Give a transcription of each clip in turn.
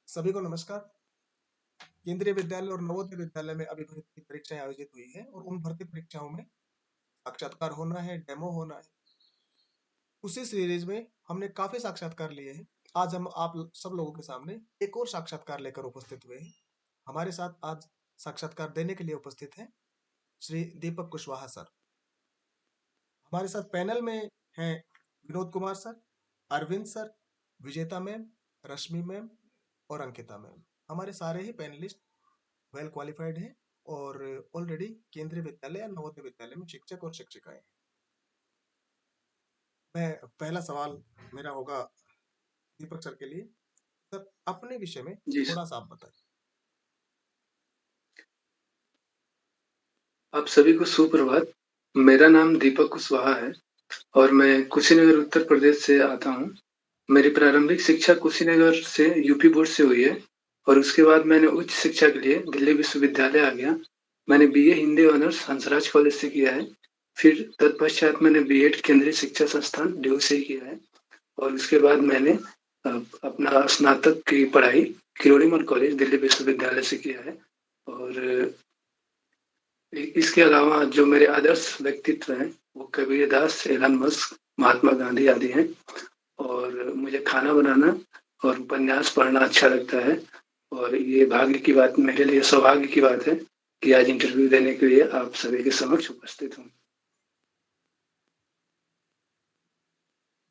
सभी को नमस्कार। केंद्रीय विद्यालय और नवोदय विद्यालय में अभी भर्ती की परीक्षाएं आयोजित हुई है और उन भर्ती परीक्षाओं में साक्षात्कार होना है, डेमो होना है। उसी सीरीज में हमने काफी साक्षात्कार लिए हैं। आज हम आप सब लोगों के सामने एक और साक्षात्कार लेकर उपस्थित हुए हैं। हमारे साथ आज साक्षात्कार देने के लिए उपस्थित हैं श्री दीपक कुशवाहा सर। हमारे साथ पैनल में हैं विनोद कुमार सर, अरविंद सर, विजेता मैम, रश्मि मैम और अंकिता मैम। हमारे सारे ही पैनलिस्ट वेल क्वालिफाइड हैं और ऑलरेडी केंद्रीय विद्यालय या नवोदय विद्यालय में शिक्षक और शिक्षिकाएं हैं। मैं पहला सवाल मेरा होगा दीपक सर के लिए। सर, अपने विषय में जी थोड़ा सा आप बताएं। आप सभी को सुप्रभात। मेरा नाम दीपक कुशवाहा है और मैं कुशीनगर उत्तर प्रदेश से आता हूँ। मेरी प्रारंभिक शिक्षा कुशीनगर से यूपी बोर्ड से हुई है और उसके बाद मैंने उच्च शिक्षा के लिए दिल्ली विश्वविद्यालय आ गया। मैंने BA Hindi honours Hansraj college से किया है। फिर तत्पश्चात मैंने बीएड केंद्रीय शिक्षा संस्थान डीयू से किया है और उसके बाद मैंने अपना स्नातक की पढ़ाई किरोड़ीमल कॉलेज दिल्ली विश्वविद्यालय से किया है। और इसके अलावा जो मेरे आदर्श व्यक्तित्व हैं वो कबीरदास, एलन मस्क, महात्मा गांधी आदि हैं। और मुझे खाना बनाना और उपन्यास पढ़ना अच्छा लगता है। और ये भाग्य की बात, मेरे लिए सौभाग्य की बात है कि आज इंटरव्यू देने के लिए आप सभी के समक्ष उपस्थित हूँ।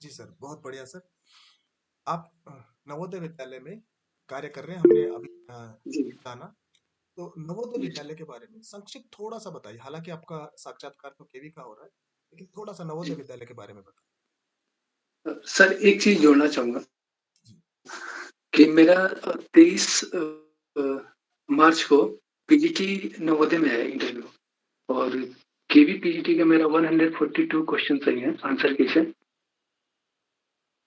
जी सर, बहुत बढ़िया सर। आप नवोदय विद्यालय में कार्य कर रहे हैं, हमने अभी जी जाना। तो नवोदय जी विद्यालय के बारे में संक्षिप्त थोड़ा सा बताइए। हालांकि आपका साक्षात्कार तो केवी का हो रहा है, लेकिन थोड़ा सा नवोदय जी। विद्यालय के बारे में बताइए। सर, एक चीज जोड़ना चाहूंगा जी कि मेरा 23 मार्च को पीजीटी नवोदय में है इंटरव्यू। और केवी पीजीटी का मेरा 142 क्वेश्चन सही है आंसर की से।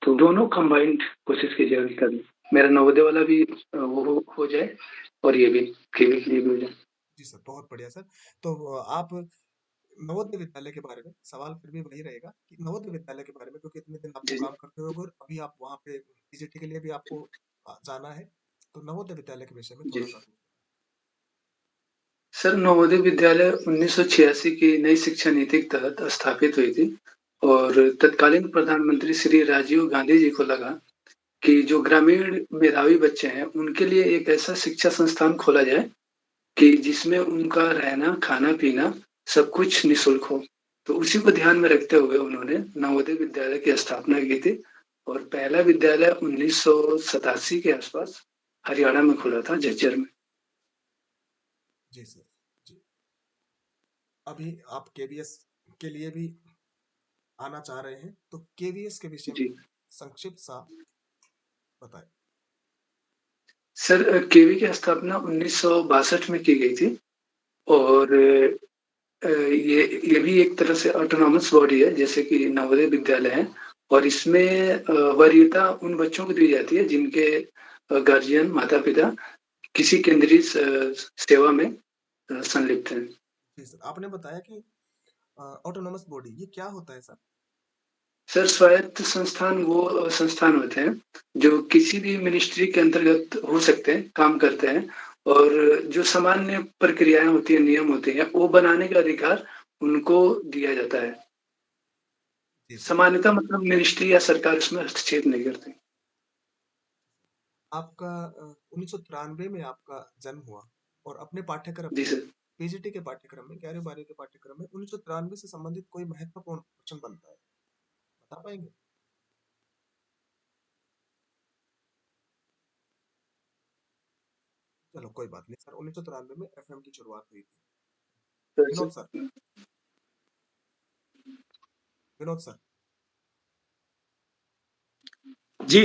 तो दोनों कंबाइंड कोशिश कीजिए अभी कभी मेरा नवोदय वाला भी वो हो जाए और ये भी केवी के लिए भी हो जाए। जी सर, बहुत बढ़िया सर। तो आप नवोदय विद्यालय के बारे में सवाल फिर भी वही रहेगा कि नवोदय विद्यालय के बारे में, क्योंकि इतने दिन आपको जी काम करते हो और अभी आप वहाँ पे पीजीटी के लिए भी आपको जाना है। तो नवोदय विद्यालय के विषय में जी। थोड़ा सा। सर, नवोदय विद्यालय 1986 की नई शिक्षा नीति के तहत स्थापित हुई थी। और तत्कालीन प्रधानमंत्री श्री राजीव गांधी जी को लगा कि जो ग्रामीण मेधावी बच्चे हैं उनके लिए एक ऐसा शिक्षा संस्थान खोला जाए कि जिसमें उनका रहना, खाना-पीना सब कुछ निःशुल्क हो। तो उसी को ध्यान में रखते हुए उन्होंने नवोदय विद्यालय की स्थापना की थी। और पहला विद्यालय 1987 के आसपास हरियाणा में खुला था, झज्जर में। जी सर। जी, अभी आप केवीएस के लिए भी आना चाह रहे हैं, तो केवीएस के विषय में जी। संक्षिप्त सा बताएं। सर, केवी की स्थापना 1962 में की गई थी। और ये भी एक तरह से ऑटोनॉमस बॉडी है जैसे कि नवोदय विद्यालय है। और इसमें वरीयता उन बच्चों को दी जाती है जिनके गार्जियन, माता-पिता किसी केंद्रीय सेवा में संलिप्त हैं। जी सर, आपने बताया कि ऑटोनोमस बॉडी ये क्या होता है सर? सर, स्वायत्त संस्थान वो संस्थान होते हैं जो किसी भी मिनिस्ट्री के अंतर्गत हो सकते हैं, काम करते हैं। और जो सामान्य प्रक्रियाएं होती हैं, नियम होते हैं, वो बनाने का अधिकार उनको दिया जाता है। जी सर। सामान्यतः मतलब मिनिस्ट्री या सरकार इसमें हस्तक्षेप नहीं करती। आपका 1993 में आपका जन्म हुआ और अपने पाठ्यक्रम जी में, सर। पीजीटी के पाठ्यक्रम में, 11वीं 12वीं के पाठ्यक्रम में 1993 से संबंधित कोई महत्वपूर्ण क्वेश्चन बनता है, बता पाएंगे? चलो कोई बात नहीं सर, 1993 में एफएम की शुरुआत हुई थी। तो विनोद सर, विनोद सर। जी।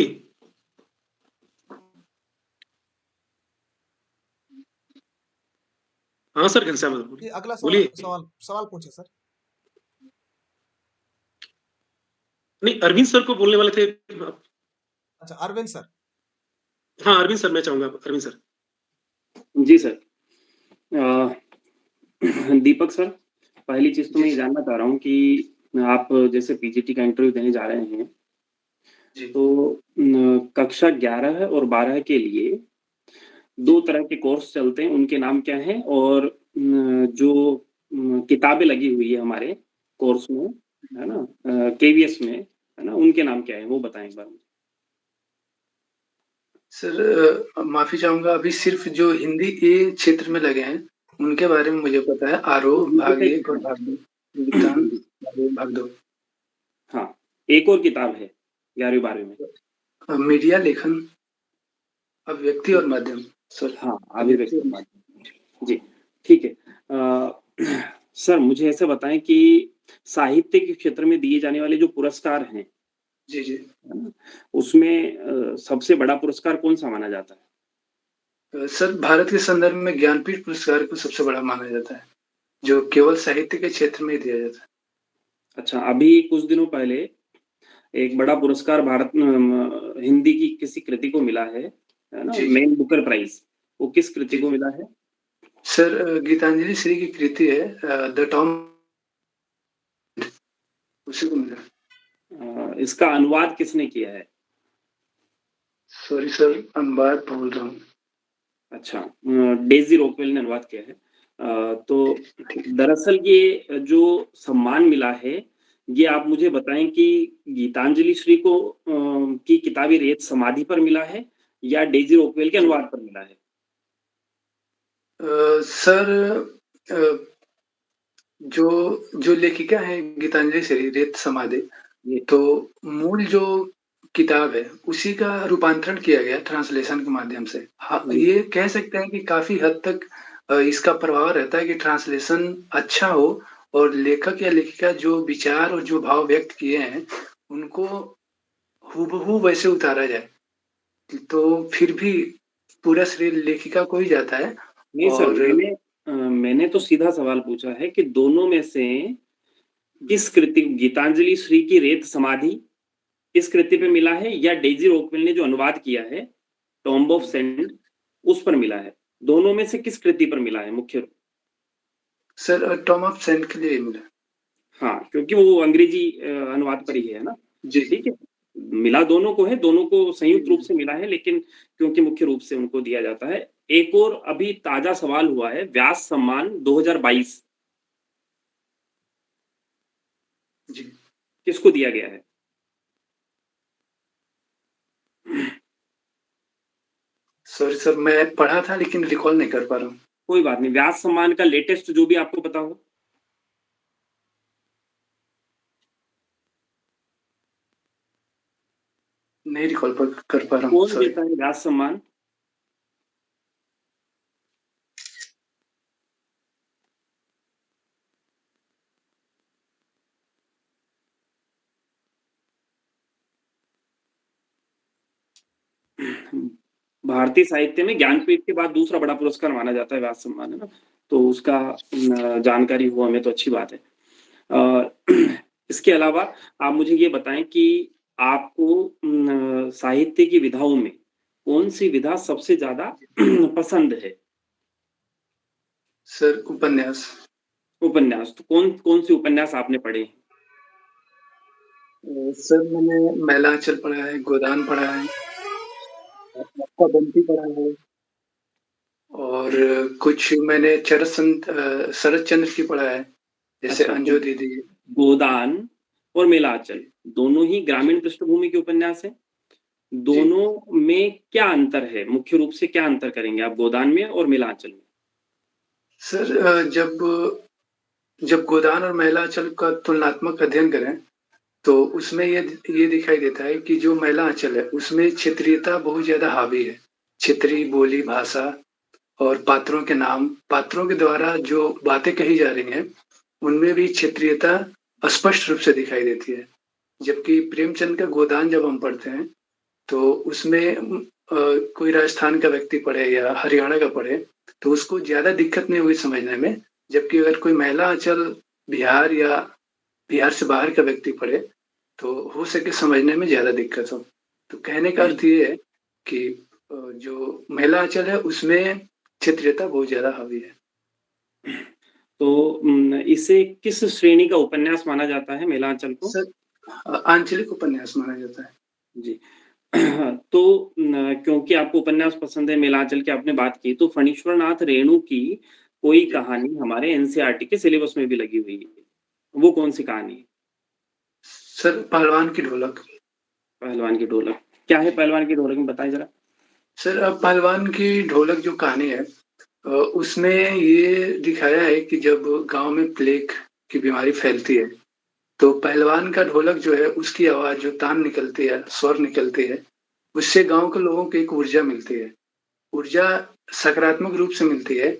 हाँ सर, घनश्याम ये बोलिए। अगला सवाल बोलिए। सवाल सवाल पूछे सर। नहीं, अरविंद सर को बोलने वाले थे। अच्छा, अरविंद सर। हाँ, अरविंद सर, मैं चाहूंगा अरविंद सर। जी सर। दीपक सर, पहली चीज तो जी मैं ये सर। जानना चाह रहा हूँ कि आप जैसे पीजीटी का इंटरव्यू देने जा रहे हैं जी। तो कक्षा 11 और 12 के लिए 2 तरह के कोर्स चलते हैं, उनके नाम क्या हैं? और जो किताबें लगी हुई है हमारे कोर्स में, है ना? केवीएस में, है ना? उनके नाम क्या है? वो बताएँ एक बार मुझे। सर माफ़ी चाहूँगा, अभी सिर्फ़ जो हिंदी के क्षेत्र में लगे हैं, उनके बारे में मुझे पता है। आरोह हिंदी का भाग ही 1 और हाँ, भाग 2, विज्ञान जी। भाग 2। हाँ, एक और किताब है 11वीं-12वीं में। मीडिया लेखन, अभिव्यक्ति और माध्यम। सर, हाँ, अभिव्यक्ति अभिव्यक्ति और माध्यम। जी, ठीक है। सर मुझे ऐसा बताएँ कि साहित्य के क्षेत्र में दिए जाने वाले जो पुरस्कार हैं, जी, जी। है ना? उसमें सबसे बड़ा पुरस्कार कौन-सा माना जाता है? सर भारत के संदर्भ में ज्ञानपीठ पुरस्कार को सबसे बड़ा माना जाता है, जो केवल साहित्य के क्षेत्र में ही दिया जाता है। अच्छा, अभी कुछ दिनों पहले एक बड़ा पुरस्कार भारत हिंदी की किसी कृति को मिला है ना? जी, जी। मेन बुकर प्राइज़, वो किस कृति जी, को जी। मिला है? सर गीतांजलि श्री की कृति है द टॉम उसी को मिला। इसका अनुवाद किसने किया है? सॉरी सर, अनुवाद भूल रहा हूँ। अच्छा डेज़ी रॉकवेल ने अनुवाद किया है। तो ठीक। दरअसल ये जो सम्मान मिला है, ये आप मुझे बताएँ कि गीतांजलि श्री को की किताबी रेत समाधि पर मिला है या डेज़ी रॉकवेल के अनुवाद पर मिला है? सर अ, जो जो लेखिका हैं गीतांजलि श्री रेत समाधि, ये तो मूल जो किताब है, उसी का रूपांतरण किया गया ट्रांसलेशन के माध्यम से। हाँ, ये ये कह सकते हैं कि काफ़ी हद तक इसका प्रभाव रहता है कि ट्रांसलेशन अच्छा हो और लेखक या लेखिका जो विचार और जो भाव व्यक्त किए हैं, उनको हूबहू वैसे उतारा जाए। तो फिर भी पूरा श्रेय लेखिका को ही जाता है नहीं सर, और मैंने तो सीधा सवाल पूछा है कि दोनों में से किस कृति गीतांजलि श्री की रेत समाधि किस कृति पे मिला है या डेज़ी रॉकवेल ने जो अनुवाद किया है, टॉम्ब ऑफ सेंड उस पर मिला है? दोनों में से किस कृति पर मिला है मुख्य रूप? सर टॉम ऑफ सेंट के लिए मिला। हाँ, क्योंकि वो अंग्रेजी अनुवाद पर ही है ना? जी, जी। ठीक है। मिला दोनों को है, दोनों को संयुक्त रूप जी, से मिला है लेकिन क्योंकि मुख्य रूप से उनको दिया जाता है। एक और अभी ताज़ा सवाल हुआ है, व्यास सम्मान 2022 जी। किसको दिया गया है? सॉरी सर, मैं पढ़ा था लेकिन रिकॉल नहीं कर पा रहा हूँ। कोई बात नहीं, व्यास सम्मान का लेटेस्ट जो भी आपको पता हो। नहीं रिकॉल कर पा रहा हूँ, कौन सॉरी। देता है व्यास सम्मान? भारतीय साहित्य में ज्ञानपीठ के बाद दूसरा बड़ा पुरस्कार माना जाता है व्यास सम्मान, है ना? तो उसका जानकारी हो हमें तो अच्छी बात है। अ, इसके अलावा आप मुझे ये बताएँ कि आपको साहित्य की विधाओं में कौन-सी विधा सबसे ज़्यादा पसंद है? सर उपन्यास। उपन्यास, तो कौन-कौन से उपन्यास आपने पढ़े हैं? सर मैंने मैलांचल पढ़ा है, गोदान पढ़ा है, आपका बंटी पढ़ा है और कुछ मैंने शरत चंद्र की पढ़ा है, जैसे अच्छा, तो अंजो दीदी। गोदान और मेलांचल जी, दोनों ही जी, ग्रामीण पृष्ठभूमि के उपन्यास हैं। जी। दोनों में क्या अंतर है? मुख्य रूप से क्या अंतर करेंगे आप गोदान में और मेलांचल में? सर जब गोदान और मैलांचल का तुलनात्मक अध्ययन करें, तो उसमें ये दिखाई देता है कि जो मैलांचल है, उसमें क्षेत्रीयता बहुत ज़्यादा हावी है। क्षेत्रीय बोली, भाषा और पात्रों के नाम, पात्रों के द्वारा जो बातें कही जा रही हैं, उनमें भी क्षेत्रीयता स्पष्ट रूप से दिखाई देती है। जबकि प्रेमचंद का गोदान जब हम पढ़ते हैं, तो उसमें कोई राजस्थान का व्यक्ति पढ़े या हरियाणा का पढ़े, तो उसको ज़्यादा दिक्कत नहीं हुई समझने में। जबकि अगर कोई महिला अंचल बिहार या बिहार से बाहर का व्यक्ति पढ़े, तो हो सके समझने में ज़्यादा दिक्कत हो। तो कहने का अर्थ ये है कि जो महिला अंचल है, उसमें क्षेत्रीयता बहुत ज़्यादा हावी है। तो इसे किस श्रेणी का उपन्यास माना जाता है मेलांचल को? सर आंचलिक उपन्यास माना जाता है। जी। तो क्योंकि आपको उपन्यास पसंद है, मेलांचल की आपने बात की, तो फणीश्वर नाथ रेणु की कोई जी। कहानी हमारे एनसीईआरटी के सिलेबस में भी लगी हुई है। वो कौन-सी कहानी है? सर पहलवान की ढोलक। पहलवान की ढोलक। क्या है जी। पहलवान की ढोलक में बताएँ ज़रा? सर पहलवान की ढोलक जो कहानी है उसमें ये दिखाया है कि जब गाँव में प्लेग की बीमारी फैलती है, तो पहलवान का ढोलक जो है उसकी आवाज़ जो तान निकलती है, स्वर निकलती है, उससे गाँव के लोगों को एक ऊर्जा मिलती है। ऊर्जा सकारात्मक रूप से मिलती है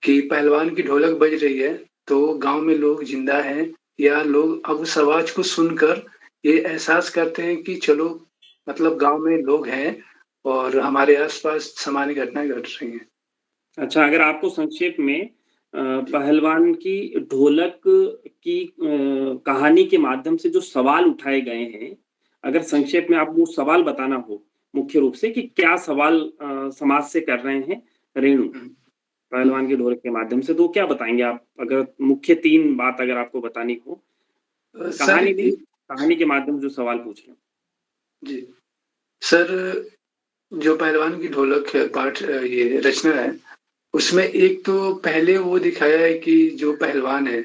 कि पहलवान की ढोलक बज रही है, तो गाँव में लोग ज़िंदा हैं या लोग अब उस आवाज़ को सुनकर ये एहसास करते हैं कि चलो मतलब गाँव में लोग हैं और हमारे आस-पास सामान्य घटनाएँ घट रही हैं। अच्छा, अगर आपको संक्षेप में जी। पहलवान की ढोलक की कहानी के माध्यम से जो सवाल उठाए गए हैं, अगर जी। संक्षेप में आपको सवाल बताना हो, मुख्य रूप से कि क्या सवाल समाज से कर रहे हैं रेणु, हुँ, हुँ। पहलवान की ढोलक के माध्यम से, तो क्या बताएँगे आप? अगर मुख्य 3 बात अगर आपको बतानी हो, सर कहानी नहीं, कहानी के माध्यम से जो सवाल पूछ रहे हैं। जी। सर जो पहलवान की ढोलक है ये रचना है, उसमें एक तो पहले वो दिखाया है कि जो पहलवान है,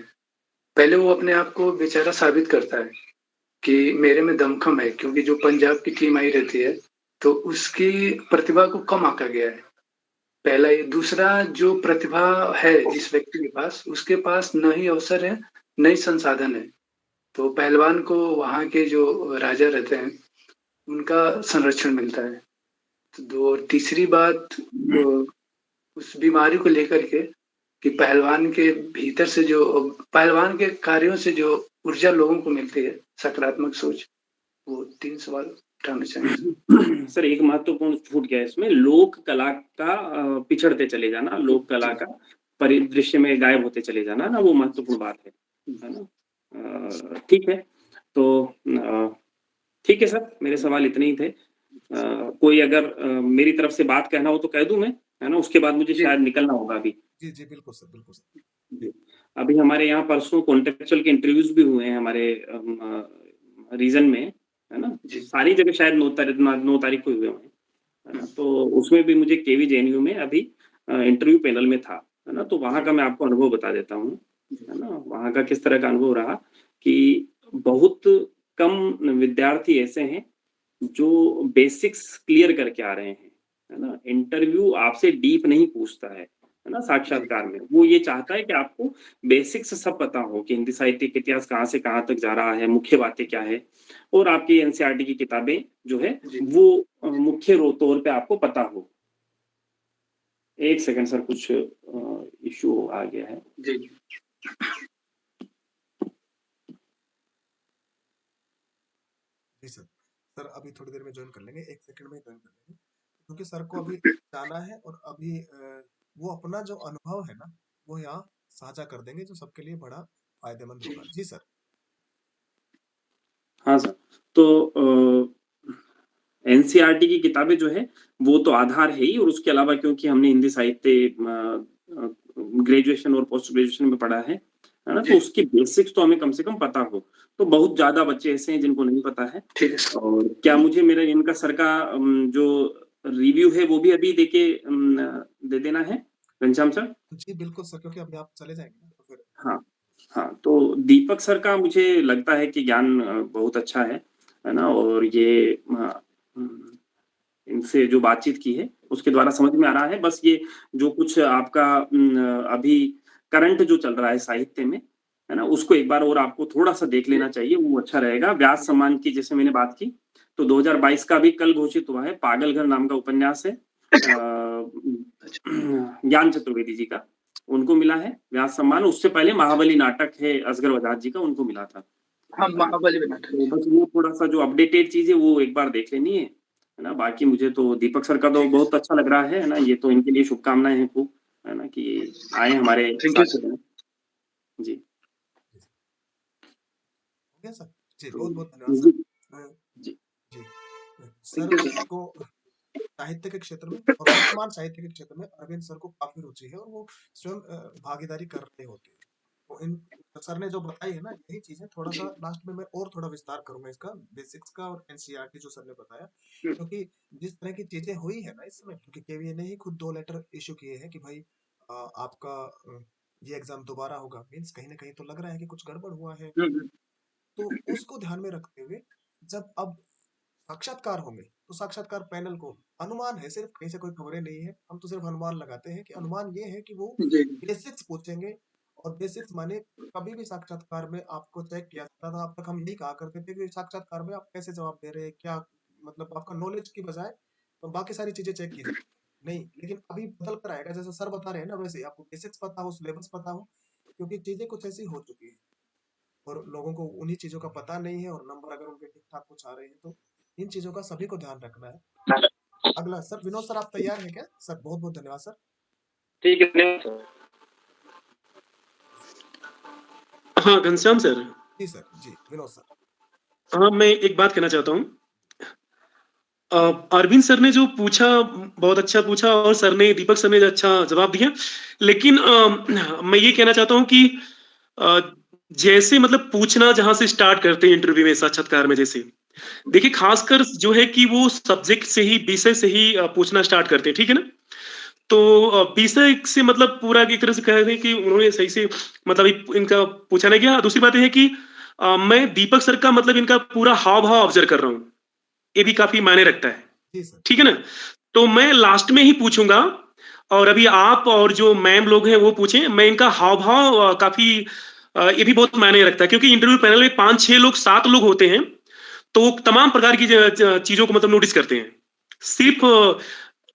पहले वो अपने आप को बेचारा साबित करता है कि मेरे में दमखम है क्योंकि जो पंजाब की टीम आई रहती है, तो उसकी प्रतिभा को कम आँका गया है। पहला ये, दूसरा जो प्रतिभा है जिस व्यक्ति के पास, उसके पास न ही अवसर है, न ही संसाधन है। तो पहलवान को वहाँ के जो राजा रहते हैं, उनका संरक्षण मिलता है। तो दो तीसरी बात उस बीमारी को लेकर के कि पहलवान के भीतर से जो पहलवान के कार्यों से जो ऊर्जा लोगों को मिलती है, सकारात्मक सोच, वो 3 सवाल उठाना चाहेंगे सर। सर एक महत्वपूर्ण छूट गया इसमें, लोक कला का पिछड़ते चले जाना, लोक कला जी, का परिदृश्य में गायब होते चले जाना ना, वो महत्वपूर्ण बात है ना? ठीक है, तो ठीक है सर, मेरे सवाल इतने ही थे। कोई अगर मेरी तरफ से बात कहना हो तो कह दूँ मैं? है ना? उसके बाद मुझे जी, शायद निकलना होगा अभी। जी, जी, बिल्कुल सर, बिल्कुल सर। जी। अभी हमारे यहाँ परसों कॉन्टेक्चुअल के इंटरव्यूज़ भी हुए हैं हमारे रीजन में, है ना? जी, सारी जगह शायद 9 तारीख को हुए होंगे, है हुँ, ना? तो उसमें भी मुझे केवी जेएनयू में अभी इंटरव्यू पैनल में था, है ना? तो वहाँ जी, का मैं आपको अनुभव बता देता हूँ, जी, है ना? वहाँ का किस तरह का अनुभव रहा कि बहुत कम विद्यार्थी ऐसे हैं जो बेसिक्स क्लियर करके आ रहे हैं, है ना? इंटरव्यू आपसे डीप नहीं पूछता है ना? जी, साक्षात्कार में, वो ये चाहता है कि आपको बेसिक्स सब पता हो कि हिंदी साहित्य का इतिहास कहाँ से कहाँ तक जा रहा है, मुख्य बातें क्या है और आपकी एनसीईआरटी की किताबें जो है जी, वो मुख्य तौर पे आपको पता हो। 1 सेकंड सर कुछ इश्यू आ गया है। जी, जी, जी सर। सर अभी थोड़ी देर में जॉइन कर लेंगे, 1 सेकंड में जॉइन कर लेंगे। क्योंकि सर को अभी जाना है और अभी वो अपना जो अनुभव है ना, वो यहाँ साझा कर देंगे जो सबके लिए बड़ा फ़ायदेमंद जी, होगा। जी सर। हाँ सर, तो एनसीईआरटी की किताबें जो है, वो तो आधार है ही और उसके अलावा क्योंकि हमने हिंदी साहित्य ग्रेजुएशन और पोस्ट ग्रेजुएशन में पढ़ा है ना? तो जी, उसकी बेसिक्स तो हमें कम से कम पता हो। तो बहुत ज़्यादा बच्चे ऐसे हैं जिनको नहीं पता है ठीक है सर। और क्या मुझे मेरा इनका सर का जो रिव्यू है वो भी अभी दे देना है, घनश्याम सर? जी, बिल्कुल सर, क्योंकि अभी आप चले जाएँगे ना, तो फिर हाँ, हाँ, तो दीपक सर का मुझे लगता है कि ज्ञान बहुत अच्छा है ना? और ये उम, इनसे जो बातचीत की है, उसके द्वारा समझ में आ रहा है, बस ये जो कुछ आपका अभी करंट जो चल रहा है साहित्य में, है ना? उसको एक बार और आपको थोड़ा-सा देख जी, लेना चाहिए, वो अच्छा रहेगा। व्यास सम्मान की जैसे मैंने बात की, तो 2022 का भी कल घोषित हुआ है, पागलघर नाम का उपन्यास है। अच्छा। ज्ञान चतुर्वेदी जी का, उनको मिला है व्यास सम्मान, उससे पहले महाबली नाटक है असगर वजात जी का, उनको मिला था। हाँ, है ना? महाबली में नाटक तो जी। बस वो थोड़ा-सा जो अपडेटेड चीज़ है वो एक बार देख लेनी है ना? बाकी मुझे तो दीपक सर का तो ठीक है बहुत सर। अच्छा लग रहा है ना? ये तो इनके लिए शुभकामनाएँ हैं खूब, है ना? कि आए हमारे थैंक यू सर। साथ में। जी, जी सर। हो गया सर? जी, तो बहुत-बहुत धन्यवाद जी, सर। जी, जी। Thank sir you sir. को साहित्य के क्षेत्र में और वर्तमान साहित्य के क्षेत्र में अरविंद सर को काफ़ी रुचि है और वो स्वयं भागीदारी कर रहे होते हैं। तो इन सर ने जो बताई है ना यही चीजें थोड़ा सा लास्ट में मैं और थोड़ा विस्तार करूंगा इसका बेसिक्स का और एनसीईआरटी जो सर ने बताया, क्योंकि जिस तरह की चीजें हुई है ना इस समय, क्योंकि केवीए ने ही खुद 2 लेटर इशू किए हैं कि भाई आपका ये एग्जाम दोबारा होगा, मीन्स कहीं ना कहीं तो लग रहा है कि कुछ गड़बड़ हुआ है। तो उसको ध्यान में रखते हुए जब अब साक्षात्कार होंगे तो साक्षात्कार पैनल को अनुमान है, सिर्फ कहीं से कोई खबरें नहीं है, हम तो सिर्फ अनुमान लगाते हैं कि अनुमान ये है कि वो जी बेसिक्स पूछेंगे। और बेसिक्स माने कभी भी साक्षात्कार में आपको चेक किया जाता था, अब तक हम यही कहा करते थे कि साक्षात्कार में आप कैसे जवाब दे रहे हैं, क्या मतलब आपका नॉलेज की बजाय तो बाकी सारी चीजें चेक की जाती नहीं। लेकिन अभी बदल कर आएगा, जैसे सर बता रहे हैं ना वैसे ही आपको बेसिक्स पता हो, सिलेबस पता हो, क्योंकि चीजें कुछ ऐसी हो चुकी है और लोगों को उन्हीं चीजों का पता नहीं है, और नंबर अगर उनके ठीक ठाक कुछ आ रहे हैं तो इन चीजों का सभी को ध्यान रखना है। अगला सर विनोद सर, आप तैयार हैं क्या? सर बहुत बहुत धन्यवाद सर। ठीक है, धन्यवाद सर। हाँ, घनश्याम सर। जी सर, जी विनोद सर। हाँ, मैं एक बात कहना चाहता हूँ। अरविंद सर ने जो पूछा बहुत अच्छा पूछा, और सर ने दीपक सर ने अच्छा जवाब दिया। लेकिन मैं ये कहना चाहता हूँ कि अ, जैसे मतलब पूछना जहां से स्टार्ट करते हैं इंटरव्यू में, साक्षात्कार में, जैसे देखिए खासकर जो है कि वो सब्जेक्ट से ही, विषय से ही पूछना स्टार्ट करते हैं, ठीक है ना। तो विषय से मतलब पूरा एक तरह से कह रहे हैं कि उन्होंने सही से मतलब इनका पूछा नहीं गया। दूसरी बात यह है कि मैं दीपक सर का मतलब इनका पूरा हाव भाव ऑब्जर्व कर रहा हूँ, ये भी काफी मायने रखता है, जी सर। ठीक है ना। तो मैं लास्ट में ही पूछूंगा, और अभी आप और जो मैम लोग हैं वो पूछें। मैं इनका हाव भाव काफी ये भी बहुत मायने रखता है, क्योंकि इंटरव्यू पैनल में 5-6 लोग 7 लोग होते हैं, तो वो तमाम प्रकार की चीजों को मतलब नोटिस करते हैं, सिर्फ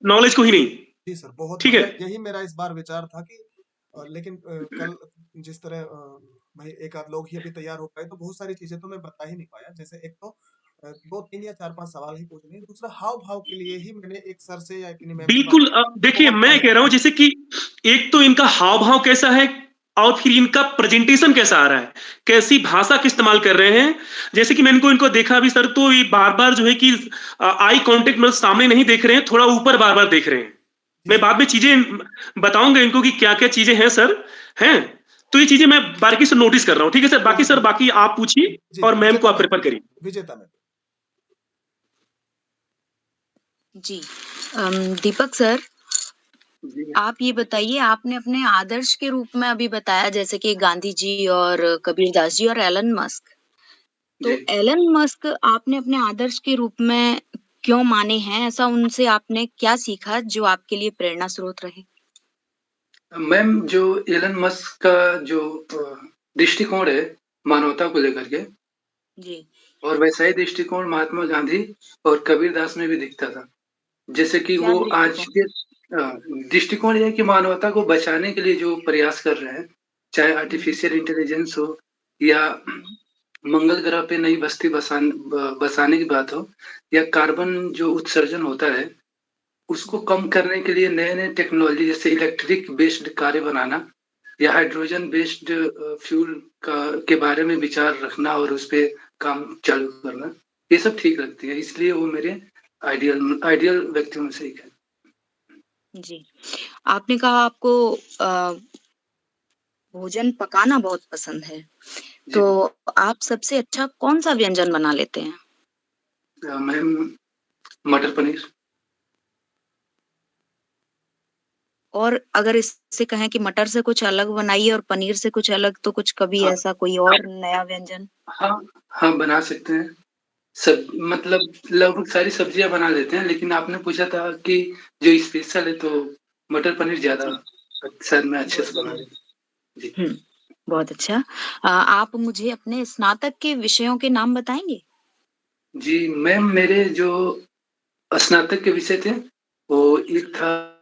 नॉलेज को ही नहीं, जी सर बहुत ठीक है। बढ़िया, यही मेरा इस बार विचार था कि लेकिन कल जिस तरह भाई एक आध लोग ही अभी तैयार हो पाए तो बहुत सारी चीजें तो मैं बता ही नहीं पाया। जैसे एक तो 2-3 या 4-5 सवाल ही पूछने हैं, दूसरा हाव भाव के लिए ही मैंने एक सर से या किन्हीं मैम से बात बिल्कुल, देखिए बहुत मैं कम कह रहा हूं जैसे कि एक तो इनका हाव भाव कैसा है, और फिर इनका प्रेजेंटेशन कैसा आ रहा है, कैसी भाषा का इस्तेमाल कर रहे हैं। जैसे कि मैंने इनको देखा अभी सर, तो ये बार बार जो है कि आई कांटेक्ट मतलब सामने नहीं देख रहे हैं, थोड़ा ऊपर बार बार देख रहे हैं। जी मैं सर। बाद में चीजें बताऊंगा इनको कि क्या क्या चीजें हैं सर, हैं। तो ये चीजें मैं बारीकी से नोटिस कर रहा हूँ, ठीक है सर। बाकी बहुत सर, बढ़िया। बाकी आप पूछिए जी और मैम को विजेता आप मैम, प्रेफर करिए। विजेता मैम। जी दीपक सर, जी आप ये बताइए, आपने अपने आदर्श के रूप में अभी बताया जैसे कि गांधी जी और कबीरदास जी और एलन मस्क। तो जी एलन मस्क आपने अपने आदर्श के रूप में क्यों माने हैं? ऐसा उनसे आपने क्या सीखा जो आपके लिए प्रेरणा स्रोत रहे? मैम, जो एलन मस्क का जो दृष्टिकोण है मानवता को लेकर के, जी। और वैसा ही दृष्टिकोण महात्मा गांधी और कबीरदास में भी दिखता था। जैसे कि क्या वो आज दृष्टिकोण? के दृष्टिकोण ये है कि मानवता को बचाने के लिए जो प्रयास कर रहे हैं, चाहे हम्म, आर्टिफिशियल इंटेलिजेंस हो या हम्म, मंगल ग्रह पे नई बस्ती बसाने की बात हो, या कार्बन जो उत्सर्जन होता है उसको हम्म, कम करने के लिए नए नए टेक्नोलॉजी जैसे इलेक्ट्रिक बेस्ड कारें बनाना, या हाइड्रोजन बेस्ड फ्यूल का के बारे में विचार रखना और उस पे काम चालू करना, ये सब ठीक लगती है। इसलिए वो मेरे आइडियल आइडियल व्यक्तियों में से एक है। जी। आपने कहा आपको भोजन पकाना बहुत पसंद है, जी तो आप सबसे अच्छा कौन सा व्यंजन बना लेते हैं? मैम, मटर पनीर। और अगर इससे कहें कि मटर से कुछ अलग बनाइए और पनीर से कुछ अलग, तो कुछ कभी हाँ ऐसा कोई और नया व्यंजन? हाँ हाँ, बना सकते हैं। सब मतलब लगभग सारी सब्जियां बना लेते हैं, लेकिन आपने पूछा था कि जो स्पेशल है तो मटर पनीर ज्यादा जी, शायद मैं अच्छे बहुत से बना बढ़िया। लेता हूँ। जी हुँ, बहुत अच्छा। आप मुझे अपने स्नातक के विषयों के नाम बताएँगे? जी मैम, मेरे जो स्नातक के विषय थे वो एक था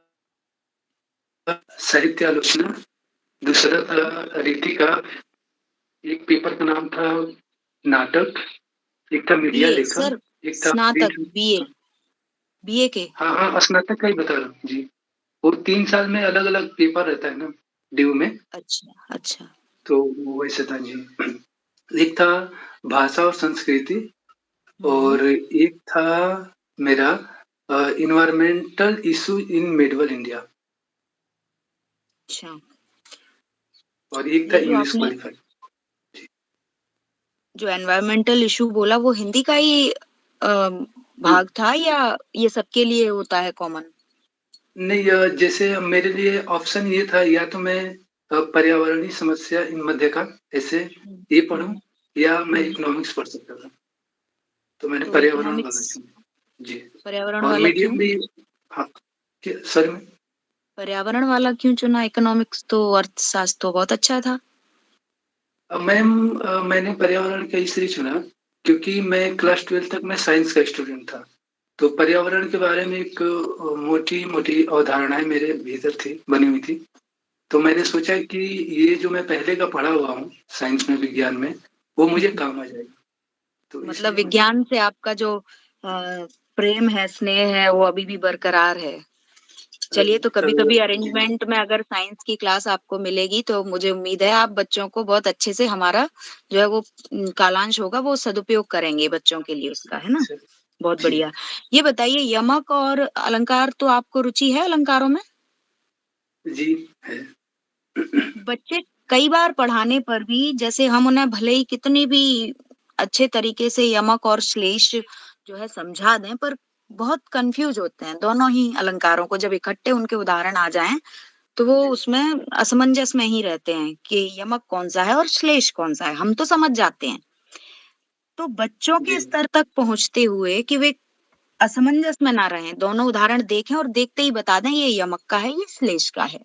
साहित्य आलोचना, दूसरा था रीति का, एक पेपर का नाम था नाटक, एक था मीडिया बीए लेखन, सर, एक था स्नातक बीए, बीए के? हाँ हाँ, स्नातक का ही बता रहा हूँ जी। वो 3 साल में अलग अलग पेपर रहता है ना ड्यू में, अच्छा, अच्छा। तो वो वैसे था जी। एक था भाषा और संस्कृति, हुँ, और एक था मेरा environmental issue in medieval India. अच्छा। और एक था ये जो इंग्लिश आपने क्वालिफाइड। जो एनवायरमेंटल इशू बोला वो हिंदी का ही भाग था या ये सबके लिए होता है कॉमन? नहीं, जैसे मेरे लिए ऑप्शन ये था, या तो मैं पर्यावरणीय समस्या इन मध्य का ऐसे ये पढूं, या मैं इकोनॉमिक्स पढ़ सकता था। तो मैंने तो पर्यावरण वाला इकोनॉमिक्स चुना। जी। पर्यावरण और वाला क्यों? मीडियम भी। हाँ, सॉरी मैम। पर्यावरण वाला क्यों चुना? इकोनॉमिक्स तो अर्थशास्त्र तो बहुत अच्छा था। मैम, मैंने पर्यावरण का इसलिए चुना क्योंकि मैं क्लास 12 तक मैं साइंस का स्टूडेंट था। तो पर्यावरण के बारे में एक मोटी-मोटी अवधारणाएँ मेरे भीतर थी, बनी हुई थी। तो मैंने सोचा कि ये जो मैं पहले का पढ़ा हुआ हूँ साइंस में, विज्ञान में, वो मुझे काम आ जाएगा। तो मतलब इसलिए मैं। विज्ञान से आपका जो प्रेम है, स्नेह है, वो अभी भी बरकरार है। चलिए, तो कभी-कभी जी। अरेंजमेंट में अगर साइंस की क्लास आपको मिलेगी तो मुझे उम्मीद है आप बच्चों को बहुत अच्छे से हमारा जो है वो कालांश होगा वो सदुपयोग करेंगे बच्चों के लिए उसका, है ना? अच्छा। बहुत जी। बढ़िया। ये बताइए यमक और अलंकार तो आपको रुचि है अलंकारों में? जी, है। बच्चे कई बार पढ़ाने पर भी जैसे हम उन्हें भले ही कितनी भी अच्छे तरीके से यमक और श्लेष जो है समझा दें पर बहुत कंफ्यूज होते हैं दोनों ही अलंकारों को जब इकट्ठे उनके उदाहरण आ जाएं तो वो जी, उसमें असमंजस में ही रहते हैं कि यमक कौन सा है और श्लेष कौन सा है। हम तो समझ जाते हैं। तो बच्चों के जी, स्तर तक पहुंचते हुए कि वे असमंजस में ना रहें, दोनों उदाहरण देखें और देखते ही बता दें ये यमक का है, ये श्लेष का है।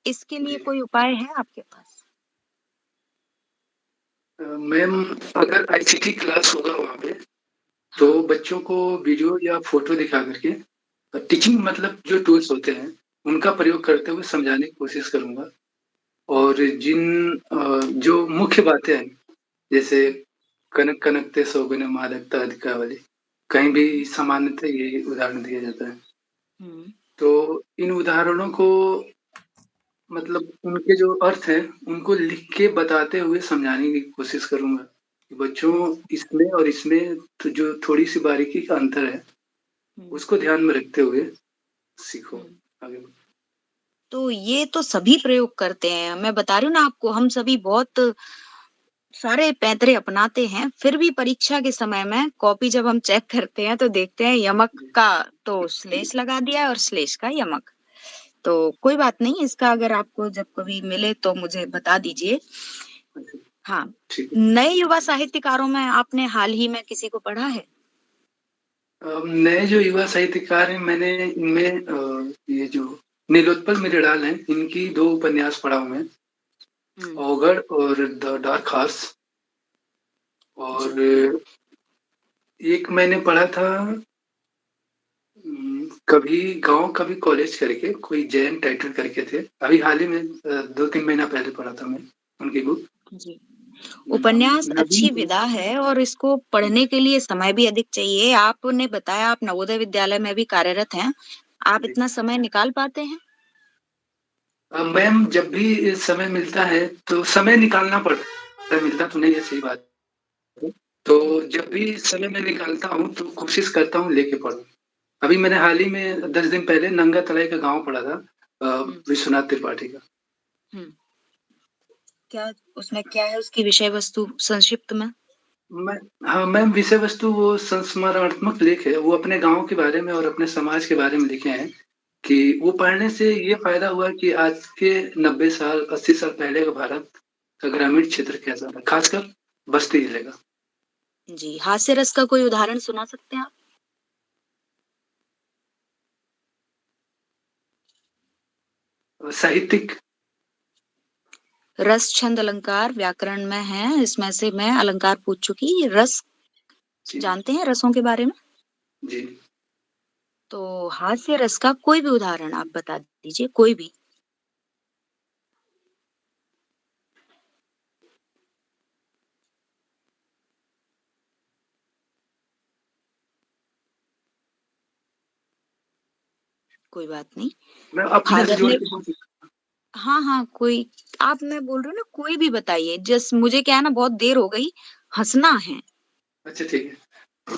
इसके लिए जी। कोई उपाय है आपके पास? मैम, अगर आईसीटी क्लास होगा वहाँ पे, तो हाँ। बच्चों को वीडियो या फ़ोटो दिखा कर के टीचिंग मतलब जो टूल्स होते हैं, उनका प्रयोग करते हुए समझाने की कोशिश करूँगा। और जो मुख्य बातें हैं, जैसे कनक कनकते सोगुन मादकता अधिका वाली, कहीं भी सामान्यतः ये उदाहरण दिया जाता है। हुँ। तो इन उदाहरणों को मतलब उनके जो अर्थ हैं, उनको लिख के बताते हुए समझाने की कोशिश करूँगा। कि बच्चों, हुँ, इसमें और इसमें तो जो थोड़ी-सी बारीकी का अंतर है, हुँ, उसको ध्यान में रखते हुए सीखो हुँ। आगे बढ़ो। तो ये तो सभी प्रयोग करते हैं। मैं बता रही हूँ ना आपको हम सभी बहुत सारे पैंतरे अपनाते हैं, फिर भी परीक्षा के समय में कॉपी जब हम चेक करते हैं तो देखते हैं यमक जी, का तो श्लेष लगा दिया है और श्लेष का यमक। तो कोई बात नहीं, इसका अगर आपको जब कभी मिले तो मुझे बता दीजिए। अच्छा, हाँ, ठीक है। नए युवा साहित्यकारों में आपने हाल ही में किसी को पढ़ा है? नए जो युवा साहित्यकार हैं, मैंने इनमें ये जो नीलोत्पल मिरिडाल हैं, इनकी 2 उपन्यास पढ़ा हूँ मैं, हुँ, ओघड़ और द डार्क हॉर्स। जी। और एक मैंने पढ़ा था कभी गाँव कभी कॉलेज करके, कोई जैन टाइटल करके थे। अभी हाल ही में 2-3 महीना पहले पढ़ा था मैं उनकी बुक। जी। नाम उपन्यास नवीन अच्छी विधा है और इसको पढ़ने के लिए समय भी अधिक चाहिए। आपने बताया आप नवोदय विद्यालय में भी कार्यरत हैं। आप जी। इतना समय निकाल पाते हैं? मैम, जब भी समय मिलता है तो समय निकालना पड़ता है, मिलता तो नहीं है, सही बात है। तो हुँ, जब भी समय मैं निकालता हूँ तो कोशिश करता हूँ लेके पढूँ। अभी मैंने हाल ही में 10 दिन पहले नंगा तलाई का गाँव पढ़ा था, हुँ, विश्वनाथ त्रिपाठी का। हुँ। क्या उसमें क्या है उसकी विषय वस्तु संक्षिप्त में? मैं हाँ, मैम, विषय वस्तु वो संस्मरणात्मक लेख है। वो अपने गाँव के बारे में और अपने समाज के बारे में लिखे हैं कि वो पढ़ने से ये फ़ायदा हुआ कि आज के 90 साल, 80 साल पहले का भारत का ग्रामीण क्षेत्र कैसा था, खासकर बस्ती जिले का। जी, हास्य रस का कोई उदाहरण सुना सकते हैं आप? साहित्यिक। रस, छंद, अलंकार व्याकरण में है, इसमें से मैं अलंकार पूछ चुकी। रस जी, जानते हैं रसों के बारे में? जी। तो हास्य रस का कोई भी उदाहरण आप बता दीजिए, कोई भी। कोई बात नहीं। मैं अपने से फादर जोड़ ने के बोल सकता हाँ, हाँ, कोई आप मैं बोल रही हूँ ना कोई भी बताइए जस्ट मुझे क्या है ना बहुत देर हो गई, हँसना है। हूँ। अच्छा, ठीक है।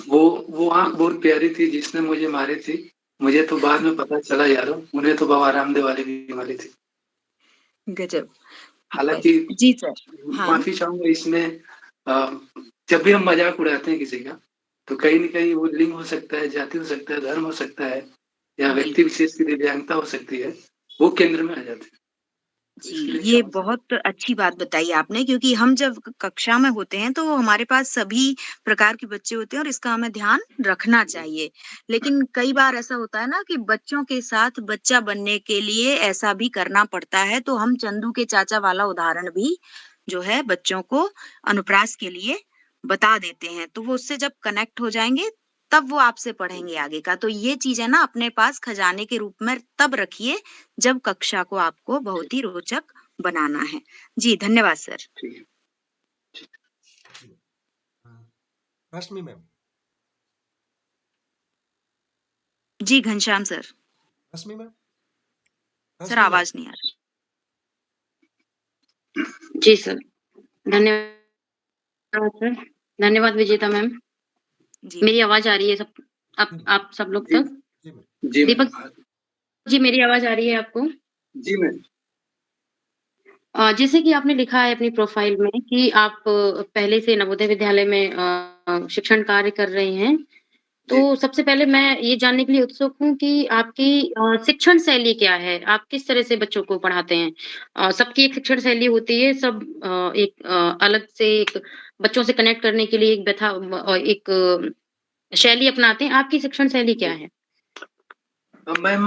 वो आँख बहुत प्यारी थी जिसने मुझे मारी थी। मुझे तो बाद में पता चला यारो, उन्हें तो बाबा रामदेव वाली बीमारी थी। गज़ब! हालाँकि जी सर। हाँ। माफ़ी चाहूँगा इसमें जब भी हम मज़ाक उड़ाते हैं किसी का, तो कहीं न कहीं वो लिंग हो सकता है, जाति हो सकता है, धर्म हो सकता है या व्यक्ति बिल्कुल। विशेष की दिव्यांगता हो सकती है, वो केंद्र में आ जाते हैं। तो जी, इसके लिए ये क्षमा चाहूँ बहुत अच्छी बात बताई आपने क्योंकि हम जब कक्षा में होते हैं तो हमारे पास सभी प्रकार के बच्चे होते हैं और इसका हमें ध्यान रखना चाहिए। लेकिन कई बार ऐसा होता है ना कि बच्चों के साथ बच्चा बनने के लिए ऐसा भी करना पड़ता है, तो हम चंदू के चाचा वाला उदाहरण भी जो है बच्चों को अनुप्रास के लिए बता देते हैं। तो वो उससे जब कनेक्ट हो जाएँगे तब वो आपसे पढ़ेंगे आगे का। तो ये चीज़ें ना अपने पास खजाने के रूप में तब रखिए जब कक्षा को आपको ठीक, बहुत ही रोचक बनाना है। जी, धन्यवाद सर। ठीक है। जी। रश्मि मैम, जी, घनश्याम सर। रश्मि मैम, सर रश्मि मैम। आवाज़ नहीं आ रही। जी सर, धन्यवाद सर। धन्यवाद विजेता मैम। जी मेरी मैम। आवाज़ आ रही है सब जी मैम, आप सब लोग जी, तक? जी मैम। जी मैम। दीपक जी, मेरी आवाज़ आ रही है आपको? जी मैम। जैसे कि आपने लिखा है अपनी प्रोफ़ाइल में कि आप पहले से नवोदय विद्यालय में शिक्षण कार्य कर रही हैं। तो जी। सबसे पहले मैं ये जानने के लिए उत्सुक हूँ कि आपकी शिक्षण शैली क्या है? आप किस तरह से बच्चों को पढ़ाते हैं? सबकी एक शिक्षण शैली होती है, सब एक अलग से एक बच्चों से कनेक्ट करने के लिए एक शैली अपनाते हैं। आपकी शिक्षण शैली क्या है? मैम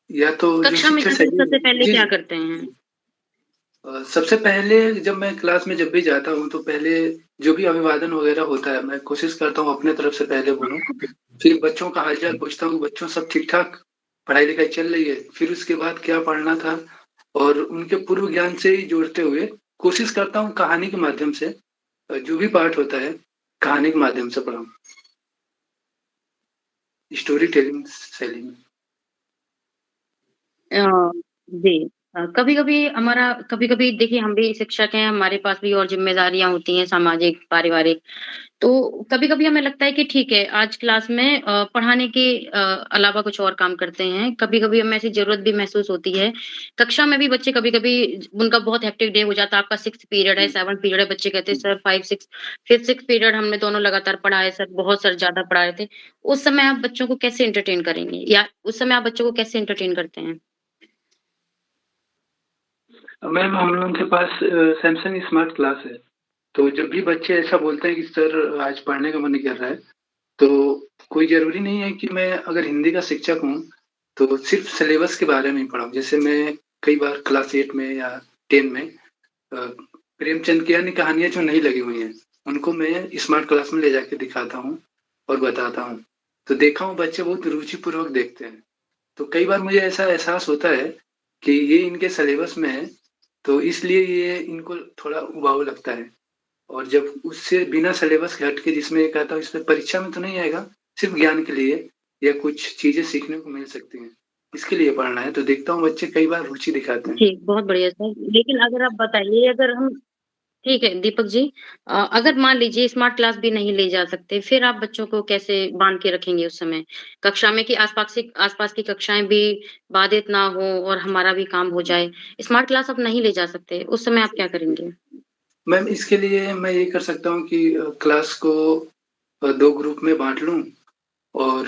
या तो जो कक्षा में शिक्षा जाकर शैली सबसे पहले जी, क्या जी। करते हैं? सबसे पहले जब मैं क्लास में जब भी जाता हूँ, तो पहले जो भी अभिवादन वगैरह होता है, मैं कोशिश करता हूँ अपने तरफ से पहले बोलूँ। फिर बच्चों का हाल-चाल पूछता हूँ, बच्चों सब ठीक-ठाक? पढ़ाई-लिखाई चल रही है? फिर उसके बाद क्या पढ़ना था और उनके पूर्व ज्ञान से ही जोड़ते हुए कोशिश करता हूँ कहानी के माध्यम से जो भी पाठ होता है, कहानी के माध्यम से पढ़ाऊँ। स्टोरी टेलिंग शैली में। अ, जी। कभी-कभी देखिए हम भी शिक्षक हैं, हमारे पास भी और ज़िम्मेदारियाँ होती हैं सामाजिक, पारिवारिक। तो कभी-कभी हमें लगता है कि ठीक है, आज क्लास में पढ़ाने के अलावा कुछ और काम करते हैं। कभी-कभी हमें ऐसी ज़रूरत भी महसूस होती है। कक्षा में भी बच्चे कभी-कभी उनका बहुत हेक्टिक डे हो जाता है, आपका 6th पीरियड है, जी, 7th पीरियड है, बच्चे कहते हैं जी। सर 5-6 फिर 6th पीरियड हमने दोनों लगातार पढ़ा है सर, बहुत सर ज़्यादा पढ़ा रहे थे। उस समय आप बच्चों को कैसे एंटरटेन करेंगे? या उस समय आप बच्चों को कैसे एंटरटेन करते हैं? मैम हम लोगों के पास सैमसंग स्मार्ट क्लास है, तो जब भी बच्चे ऐसा बोलते हैं कि सर आज पढ़ने का मन नहीं कर रहा है, तो कोई ज़रूरी नहीं है कि मैं अगर हिंदी का शिक्षक हूँ, तो सिर्फ़ सिलेबस के बारे में ही पढ़ाऊँ। जैसे मैं कई बार क्लास 8 में या 10 में प्रेमचंद की अन्य कहानियाँ जो नहीं लगी हुई हैं, उनको मैं स्मार्ट क्लास में ले जाके दिखाता हूँ और बताता हूँ। तो देखा हूँ बच्चे बहुत रुचिपूर्वक देखते हैं। तो कई बार मुझे ऐसा एहसास होता है कि ये इनके सिलेबस में है, तो इसलिए ये इनको थोड़ा उबाऊ लगता है। और जब उससे बिना सिलेबस के हट के जिसमें ये कहता हूँ इसमें परीक्षा में तो नहीं आएगा, सिर्फ़ ज्ञान के लिए या कुछ चीज़ें सीखने को मिल सकती हैं, इसके लिए पढ़ना है। तो देखता हूँ बच्चे कई बार रुचि दिखाते हैं। जी, बहुत बढ़िया सर। लेकिन अगर आप बताइए अगर हम ठीक है, दीपक जी अगर मान लीजिए स्मार्ट क्लास भी नहीं ले जा सकते, फिर आप बच्चों को कैसे बाँध के रखेंगे उस समय? कक्षा में कि आस-पास की कक्षाएँ भी बाधित ना हो और हमारा भी काम हो जाए। स्मार्ट क्लास आप नहीं ले जा सकते, उस समय आप क्या करेंगे? मैम इसके लिए मैं ये कर सकता हूँ कि क्लास को 2 ग्रुप में बाँट लूँ और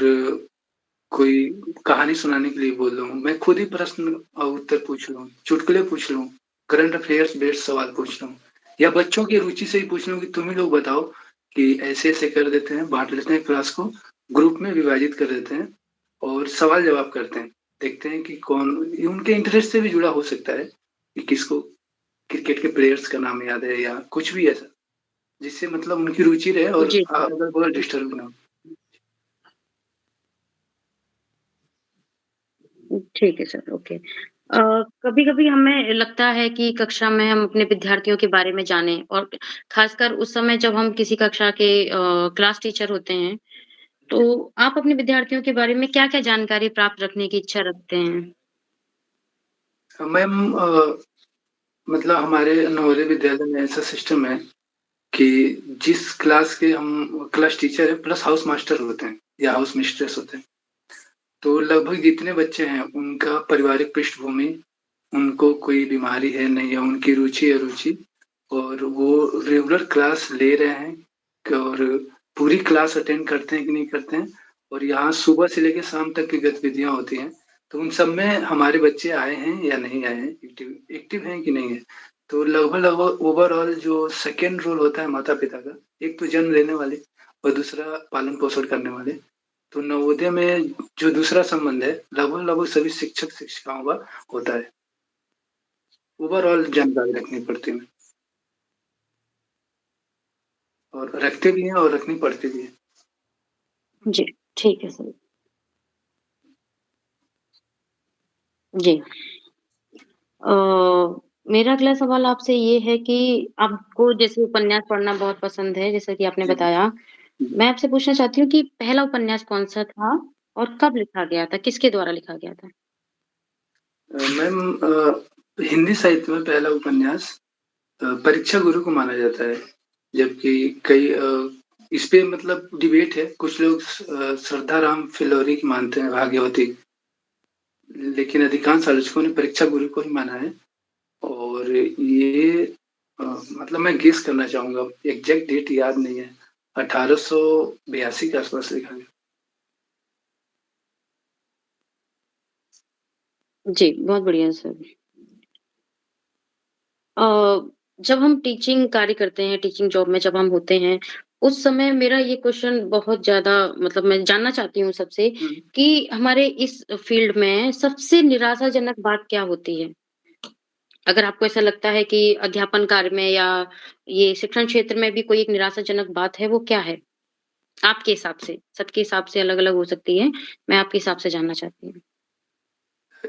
कोई कहानी सुनाने के लिए बोल दूँ। मैं खुद ही प्रश्न उत्तर पूछ लूँ, चुटकुले पूछ लूँ, करंट अफेयर्स बेस्ड सवाल पूछ लूँ या बच्चों की रुचि से ही पूछ लूँ कि तुम ही लोग बताओ कि ऐसे-ऐसे कर देते हैं, बाँट लेते हैं क्लास को, ग्रुप में विभाजित कर देते हैं और सवाल-जवाब करते हैं। देखते हैं कि कौन उनके इंटरेस्ट से भी जुड़ा हो सकता है कि किसको क्रिकेट के प्लेयर्स का नाम याद है या कुछ भी ऐसा, जिससे मतलब उनकी रुचि रहे और जी, सर। अगल-बगल डिस्टर्ब ना हो। ठीक है सर, ओके। कभी-कभी हमें लगता है कि कक्षा में हम अपने विद्यार्थियों के बारे में जानें और खासकर उस समय जब हम किसी कक्षा के क्लास टीचर होते हैं, तो आप अपने विद्यार्थियों के बारे में क्या-क्या जानकारी प्राप्त रखने की इच्छा रखते हैं? मैम मतलब हमारे नवोदय विद्यालय में ऐसा सिस्टम है कि जिस क्लास के हम क्लास टीचर हैं प्लस हाउस मास्टर होते हैं या हाउस मिस्ट्रेस होते हैं। तो लगभग जितने बच्चे हैं उनका पारिवारिक पृष्ठभूमि उनको कोई बीमारी है नहीं है, उनकी रुचि अरुचि, और वो रेगुलर क्लास ले रहे हैं और पूरी क्लास अटेंड करते हैं कि नहीं करते हैं, और यहाँ सुबह से लेके शाम तक की गतिविधियाँ होती हैं, तो उन सब में हमारे बच्चे आए हैं या नहीं आए हैं, एक्टिव हैं कि नहीं है। तो लगभग ओवरऑल जो सेकंड रोल होता है माता-पिता का, एक तो जन्म लेने वाले और दूसरा पालन-पोषण करने वाले। तो नवोदय में जो दूसरा संबंध है, लगभग सभी शिक्षक-शिक्षिकाओं का होता है। ओवरऑल जानकारी रखनी पड़ती है और रखते भी हैं और रखनी पड़ती भी है। जी, ठीक है सर। जी। मेरा अगला सवाल आपसे ये है कि आपको जैसे उपन्यास पढ़ना बहुत पसंद है, जैसा कि आपने जी। बताया। मैं आपसे पूछना चाहती हूँ कि पहला उपन्यास कौन-सा था और कब लिखा गया था? किसके द्वारा लिखा गया था? मैम, हिंदी साहित्य में पहला उपन्यास परीक्षा गुरु को माना जाता है, जबकि कई इस पे मतलब डिबेट है। कुछ लोग श्रद्धाराम फिल्लौरी की मानते हैं, भाग्यवती, लेकिन अधिकांश आलोचकों ने परीक्षा गुरु को ही माना है। और ये मतलब मैं गेस करना चाहूँगा, एग्ज़ैक्ट डेट याद नहीं है, 1882 के आस-पास लिखा गया। जी, बहुत बढ़िया सर। जब हम टीचिंग कार्य करते हैं, टीचिंग जॉब में जब हम होते हैं, उस समय मेरा ये क्वेश्चन बहुत ज़्यादा मतलब मैं जानना चाहती हूँ सबसे हुँ। कि हमारे इस फील्ड में सबसे निराशाजनक बात क्या होती है? अगर आपको ऐसा लगता है कि अध्यापन कार्य में या ये शिक्षण क्षेत्र में भी कोई एक निराशाजनक बात है, वो क्या है? आपके हिसाब से, सबके हिसाब से अलग-अलग हो सकती है। मैं आपके हिसाब से जानना चाहती हूँ।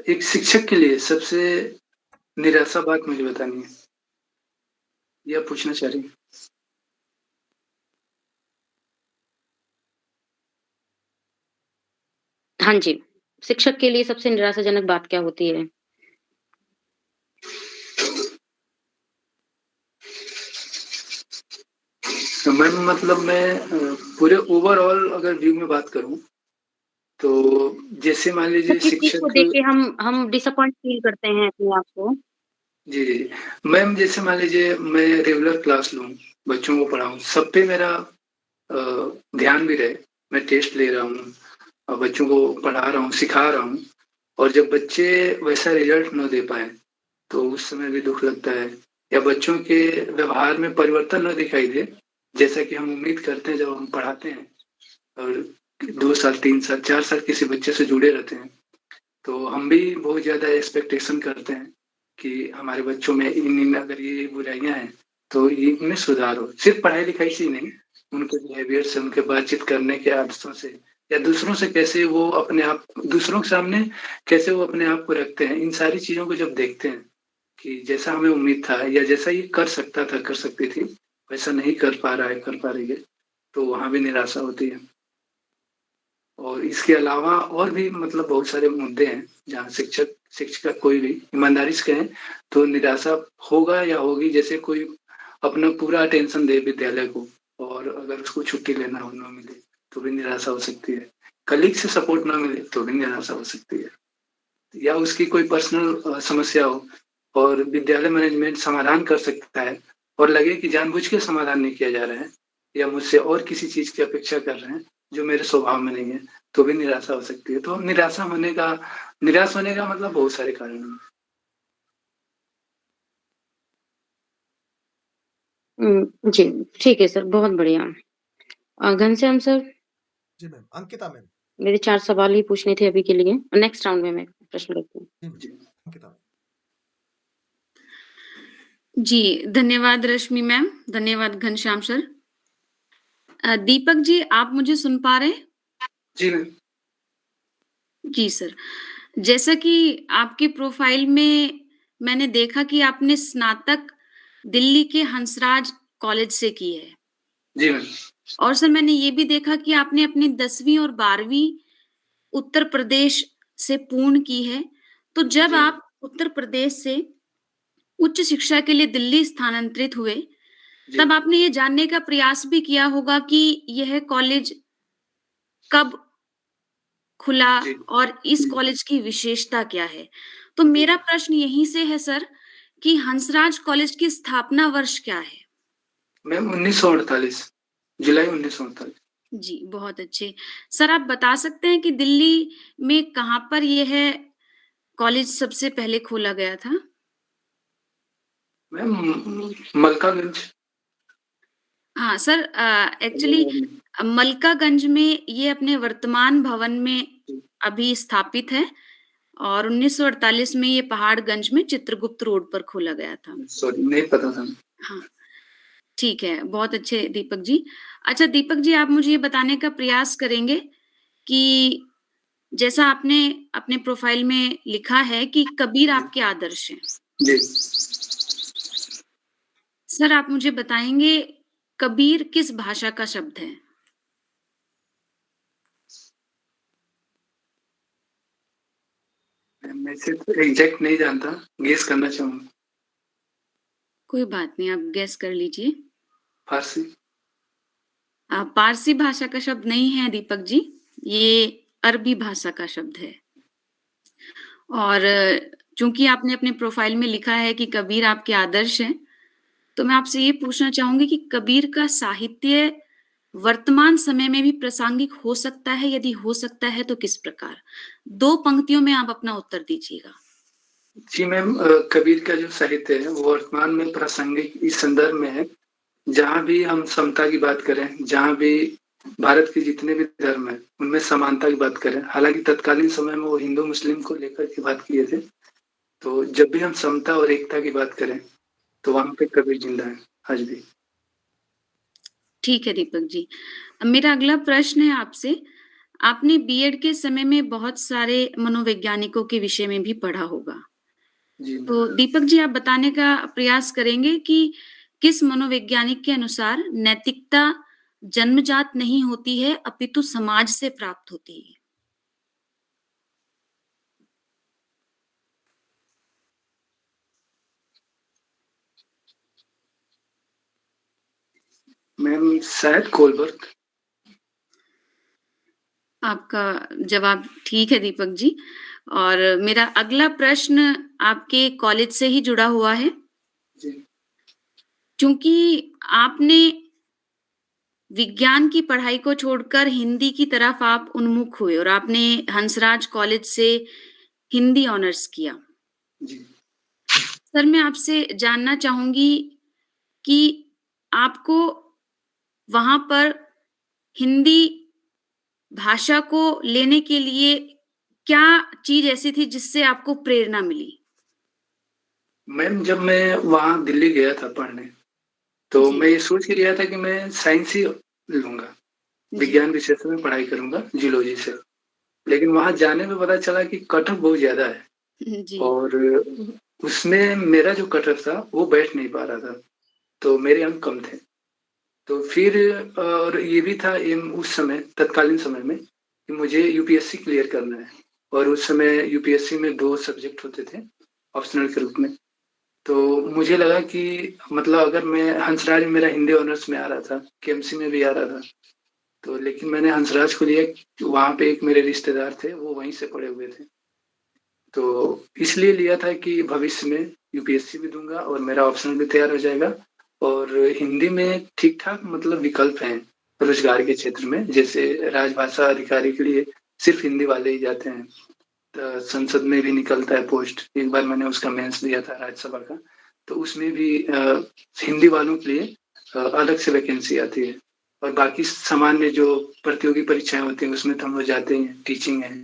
एक शिक्षक के लिए सबसे निराशा बात मुझे बतानी है, ये आप पूछना चाह रही हैं? हाँ जी, शिक्षक के लिए सबसे निराशाजनक बात क्या होती है? तो मैम मतलब मैं पूरे ओवरऑल अगर व्यू में बात करूँ, तो जैसे मान मतलब लीजिए किस चीज़ को शिक्षक। देख के हम डिसअपॉइंट फ़ील करते हैं अपने आप को? जी, जी, जी। मैम जैसे मान लीजिए मैं रेगुलर क्लास लूँ, बच्चों को पढ़ाऊँ, सब पे मेरा अ, ध्यान भी रहे, मैं टेस्ट ले रहा हूँ और बच्चों को पढ़ा रहा हूँ, सिखा रहा हूँ, और जब बच्चे वैसा रिज़ल्ट ना दे पाएँ, तो उस समय भी दुःख लगता है, या बच्चों के व्यवहार में परिवर्तन ना दिखाई दे, जैसा कि हम उम्मीद करते हैं जब हम पढ़ाते हैं और 2 साल, 3 साल, 4 साल किसी बच्चे से जुड़े रहते हैं, तो हम भी बहुत ज़्यादा एक्सपेक्टेशन करते हैं कि हमारे बच्चों में इन अगर ये बुराइयाँ हैं, तो ये इनमें सुधार हो। सिर्फ़ पढ़ाई-लिखाई से ही नहीं, उनके बिहेवियर से, उनके बातचीत करने के आदतों से, या दूसरों से कैसे वो अपने आप दूसरों के सामने कैसे वो अपने आप को रखते हैं, इन सारी चीज़ों को जब देखते हैं कि जैसा हमें उम्मीद था या जैसा ये कर सकता था, कर सकती थी, वैसा नहीं कर पा रहा है, कर पा रही है, तो वहाँ भी निराशा होती है। और इसके अलावा और भी मतलब बहुत सारे मुद्दे हैं, जहाँ शिक्षिका कोई भी ईमानदारी से कहें, तो निराशा होगा या होगी, जैसे कोई अपना पूरा अटेंशन दे विद्यालय को और अगर उसको छुट्टी लेना हो, ना मिले, तो भी निराशा हो सकती है। कलीग से सपोर्ट ना मिले, तो भी निराशा हो सकती है। या उसकी कोई पर्सनल समस्या हो और विद्यालय मैनेजमेंट समाधान कर सकता है और लगे कि जानबूझ के समाधान नहीं किया जा रहा है, या मुझसे और किसी चीज़ की अपेक्षा कर रहे हैं, जो मेरे स्वभाव में नहीं है, तो भी निराशा हो सकती है। तो निराश होने का मतलब बहुत सारे कारण हैं। जी, ठीक है सर, बहुत बढ़िया। घनश्याम सर, जी मैम, अंकिता मैम। मेरे 4 सवाल ही पूछने थे अभी के लिए। नेक्स्ट राउंड में मैं प्रश्न रखती हूँ। जी मैम, जी। अंकिता मैम। जी, धन्यवाद रश्मि मैम, धन्यवाद घनश्याम सर। दीपक जी, आप मुझे सुन पा रहे हैं? जी मैम। जी सर। जैसा कि आपके प्रोफ़ाइल में मैंने देखा कि आपने स्नातक दिल्ली के हंसराज कॉलेज से की है। जी मैम। और सर मैंने ये भी देखा कि आपने अपनी 10वीं और 12वीं उत्तर प्रदेश से पूर्ण की है। तो जब जी। आप उत्तर प्रदेश से उच्च शिक्षा के लिए दिल्ली स्थानांतरित हुए, जी। तब आपने ये जानने का प्रयास भी किया होगा कि यह कॉलेज कब खुला जी। और इस जी। कॉलेज की विशेषता क्या है? तो मेरा प्रश्न यहीं से है सर कि हंसराज कॉलेज की स्थापना वर्ष क्या है? मैम 1948, जुलाई 1948। जी, बहुत अच्छे। सर आप बता सकते हैं कि दिल्ली में कहाँ पर ये है कॉलेज सबसे पहले खोला गया था? मैम मलकागंज। हाँ सर, एक्चुअली मलकागंज में ये अपने वर्तमान भवन में अभी स्थापित है और 1948 में ये पहाड़गंज में चित्रगुप्त रोड पर खोला गया था। सॉरी, नहीं पता था। हाँ, ठीक है, बहुत अच्छे दीपक जी। अच्छा दीपक जी, आप मुझे ये बताने का प्रयास करेंगे कि जैसा आपने अपने प्रोफाइल में लिखा है कि कबीर आपके आदर्श हैं। जी। सर आप मुझे बताएँगे कबीर किस भाषा का शब्द है? मैं सिर्फ एग्जैक्ट नहीं जानता, गेस करना चाहूँगा। कोई बात नहीं, आप गेस कर लीजिए। फारसी। पारसी भाषा का शब्द नहीं है दीपक जी, ये अरबी भाषा का शब्द है। और चूँकि आपने अपने प्रोफाइल में लिखा है कि कबीर आपके आदर्श हैं, तो मैं आपसे ये पूछना चाहूँगी कि कबीर का साहित्य वर्तमान समय में भी प्रासंगिक हो सकता है? यदि हो सकता है तो किस प्रकार? 2 पंक्तियों में आप अपना उत्तर दीजिएगा। जी मैम, कबीर का जो साहित्य है वो वर्तमान में प्रासंगिक इस संदर्भ में है, जहाँ भी हम समता की बात करें, जहाँ भी भारत के जितने भी धर्म हैं उनमें समानता की बात करें। हालांकि तत्कालीन समय में वो हिंदू मुस्लिम को लेकर के बात किए थे, तो जब भी हम समता और एकता की बात करें तो वहां पे कबीर जिंदा है आज भी। ठीक है दीपक जी। अब मेरा अगला प्रश्न है आपसे, आपने बीएड के समय में बहुत सारे मनोवैज्ञानिकों के विषय में भी पढ़ा होगा। जी तो मैम। दीपक जी आप बताने का प्रयास करेंगे कि किस मनोवैज्ञानिक के अनुसार नैतिकता जन्मजात नहीं होती है अपितु समाज से प्राप्त होती है? मैम शायद कोलबर्ग। आपका जवाब ठीक है दीपक जी। और मेरा अगला प्रश्न आपके कॉलेज से ही जुड़ा हुआ है। जी। चूँकि आपने विज्ञान की पढ़ाई को छोड़कर हिंदी की तरफ आप उन्मुख हुए और आपने हंसराज कॉलेज से हिंदी ऑनर्स किया। जी। सर मैं आपसे जानना चाहूँगी कि आपको वहाँ पर हिंदी भाषा को लेने के लिए क्या चीज़ ऐसी थी जिससे आपको प्रेरणा मिली? मैम जब मैं वहाँ दिल्ली गया था पढ़ने, तो जी। मैं ये सोच के गया था कि मैं साइंस ही लूँगा, जी। विज्ञान विषय से मैं पढ़ाई करूँगा, ज़ूलॉजी से। लेकिन वहाँ जाने पे पता चला कि कट ऑफ बहुत ज़्यादा है जी। और उसमें मेरा जो कट ऑफ था वो बैठ नहीं पा रहा था, तो मेरे अंक कम थे। तो फिर और ये भी था उस समय तत्कालीन समय में कि मुझे यूपीएससी क्लियर करना है और उस समय यूपीएससी में 2 सब्जेक्ट होते थे ऑप्शनल के रूप में। तो मुझे लगा कि मतलब अगर मैं हंसराज में मेरा हिंदी ऑनर्स में आ रहा था, केएमसी में भी आ रहा था, तो लेकिन मैंने हंसराज को लिया, वहाँ पे एक मेरे रिश्तेदार थे, वो वहीं से पढ़े हुए थे। तो इसलिए लिया था कि भविष्य में यूपीएससी भी दूँगा और मेरा ऑप्शनल भी तैयार हो जाएगा और हिंदी में ठीक-ठाक मतलब विकल्प हैं रोजगार के क्षेत्र में। जैसे राजभाषा अधिकारी के लिए सिर्फ हिंदी वाले ही जाते हैं। संसद में भी निकलता है पोस्ट। एक बार मैंने उसका मेंस दिया था राज्यसभा का, तो उसमें भी हिंदी वालों के लिए अलग से वैकेंसी आती है और बाकी सामान्य जो प्रतियोगी परीक्षाएँ होती हैं उसमें तो हम लोग जाते ही हैं, टीचिंग है,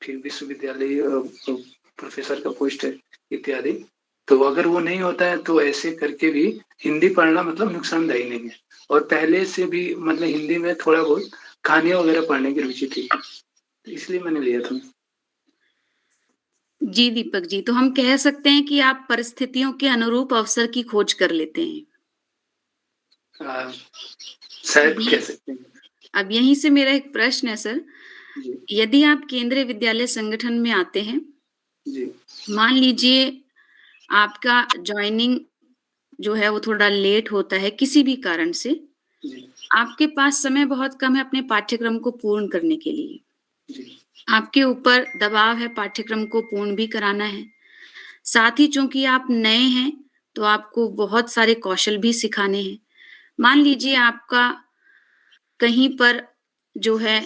फिर विश्वविद्यालय प्रोफेसर का पोस्ट है इत्यादि। तो अगर वो नहीं होता है तो ऐसे करके भी हिंदी पढ़ना मतलब नुकसानदायी नहीं है और पहले से भी मतलब हिंदी में थोड़ा बहुत कहानियाँ वगैरह पढ़ने की रुचि थी, तो इसलिए मैंने लिया था। जी दीपक जी, तो हम कह सकते हैं कि आप परिस्थितियों के अनुरूप अवसर की खोज कर लेते हैं। शायद अब कह सकते हैं। अब यहीं से मेरा एक प्रश्न है सर, जी। यदि आप केंद्रीय विद्यालय संगठन में आते हैं, जी। मान लीजिए आपका जॉइनिंग जो है वो थोड़ा लेट होता है किसी भी कारण से, जी। आपके पास समय बहुत कम है अपने पाठ्यक्रम को पूर्ण करने के लिए। जी। आपके ऊपर दबाव है पाठ्यक्रम को पूर्ण भी कराना है। साथ ही चूँकि आप नए हैं, तो आपको बहुत सारे कौशल भी सिखाने हैं। मान लीजिए आपका कहीं पर जो है,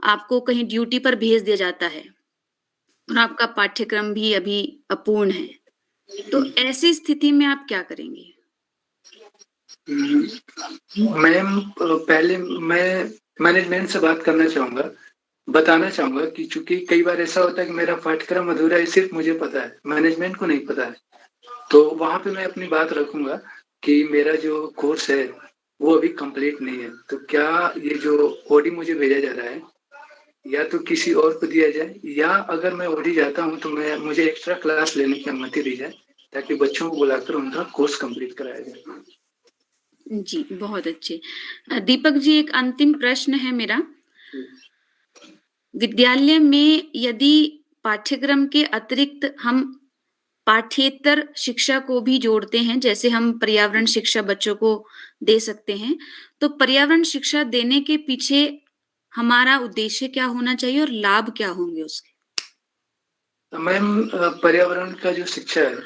आपको कहीं ड्यूटी पर भेज दिया जाता है और आपका पाठ्यक्रम भी अभी अपूर्ण है। तो ऐसी स्थिति में आप क्या करेंगे? मैम पहले मैं मैनेजमेंट से बात करना चाहूँगा। बताना चाहूँगा कि चूँकि कई बार ऐसा होता है कि मेरा पाठ्यक्रम अधूरा है, सिर्फ़ मुझे पता है, मैनेजमेंट को नहीं पता है। तो वहाँ पे मैं अपनी बात रखूँगा कि मेरा जो कोर्स है, वो अभी कंप्लीट नहीं है। तो क्या ये जो ओडी मुझे भेजा जा रहा है, या तो किसी और को दिया जाए, या अगर मैं ओडी जाता हूँ तो मुझे एक्स्ट्रा क्लास लेने की अनुमति दी जाए, ताकि बच्चों को बुलाकर उनका कोर्स कंप्लीट कराया जाए। जी, बहुत अच्छे। दीपक जी, एक अंतिम प्रश्न है मेरा। विद्यालय में यदि पाठ्यक्रम के अतिरिक्त हम पाठ्येतर शिक्षा को भी जोड़ते हैं, जैसे हम पर्यावरण शिक्षा बच्चों को दे सकते हैं, तो पर्यावरण शिक्षा देने के पीछे हमारा उद्देश्य क्या होना चाहिए और लाभ क्या होंगे उसके? मैम पर्यावरण का जो शिक्षा है,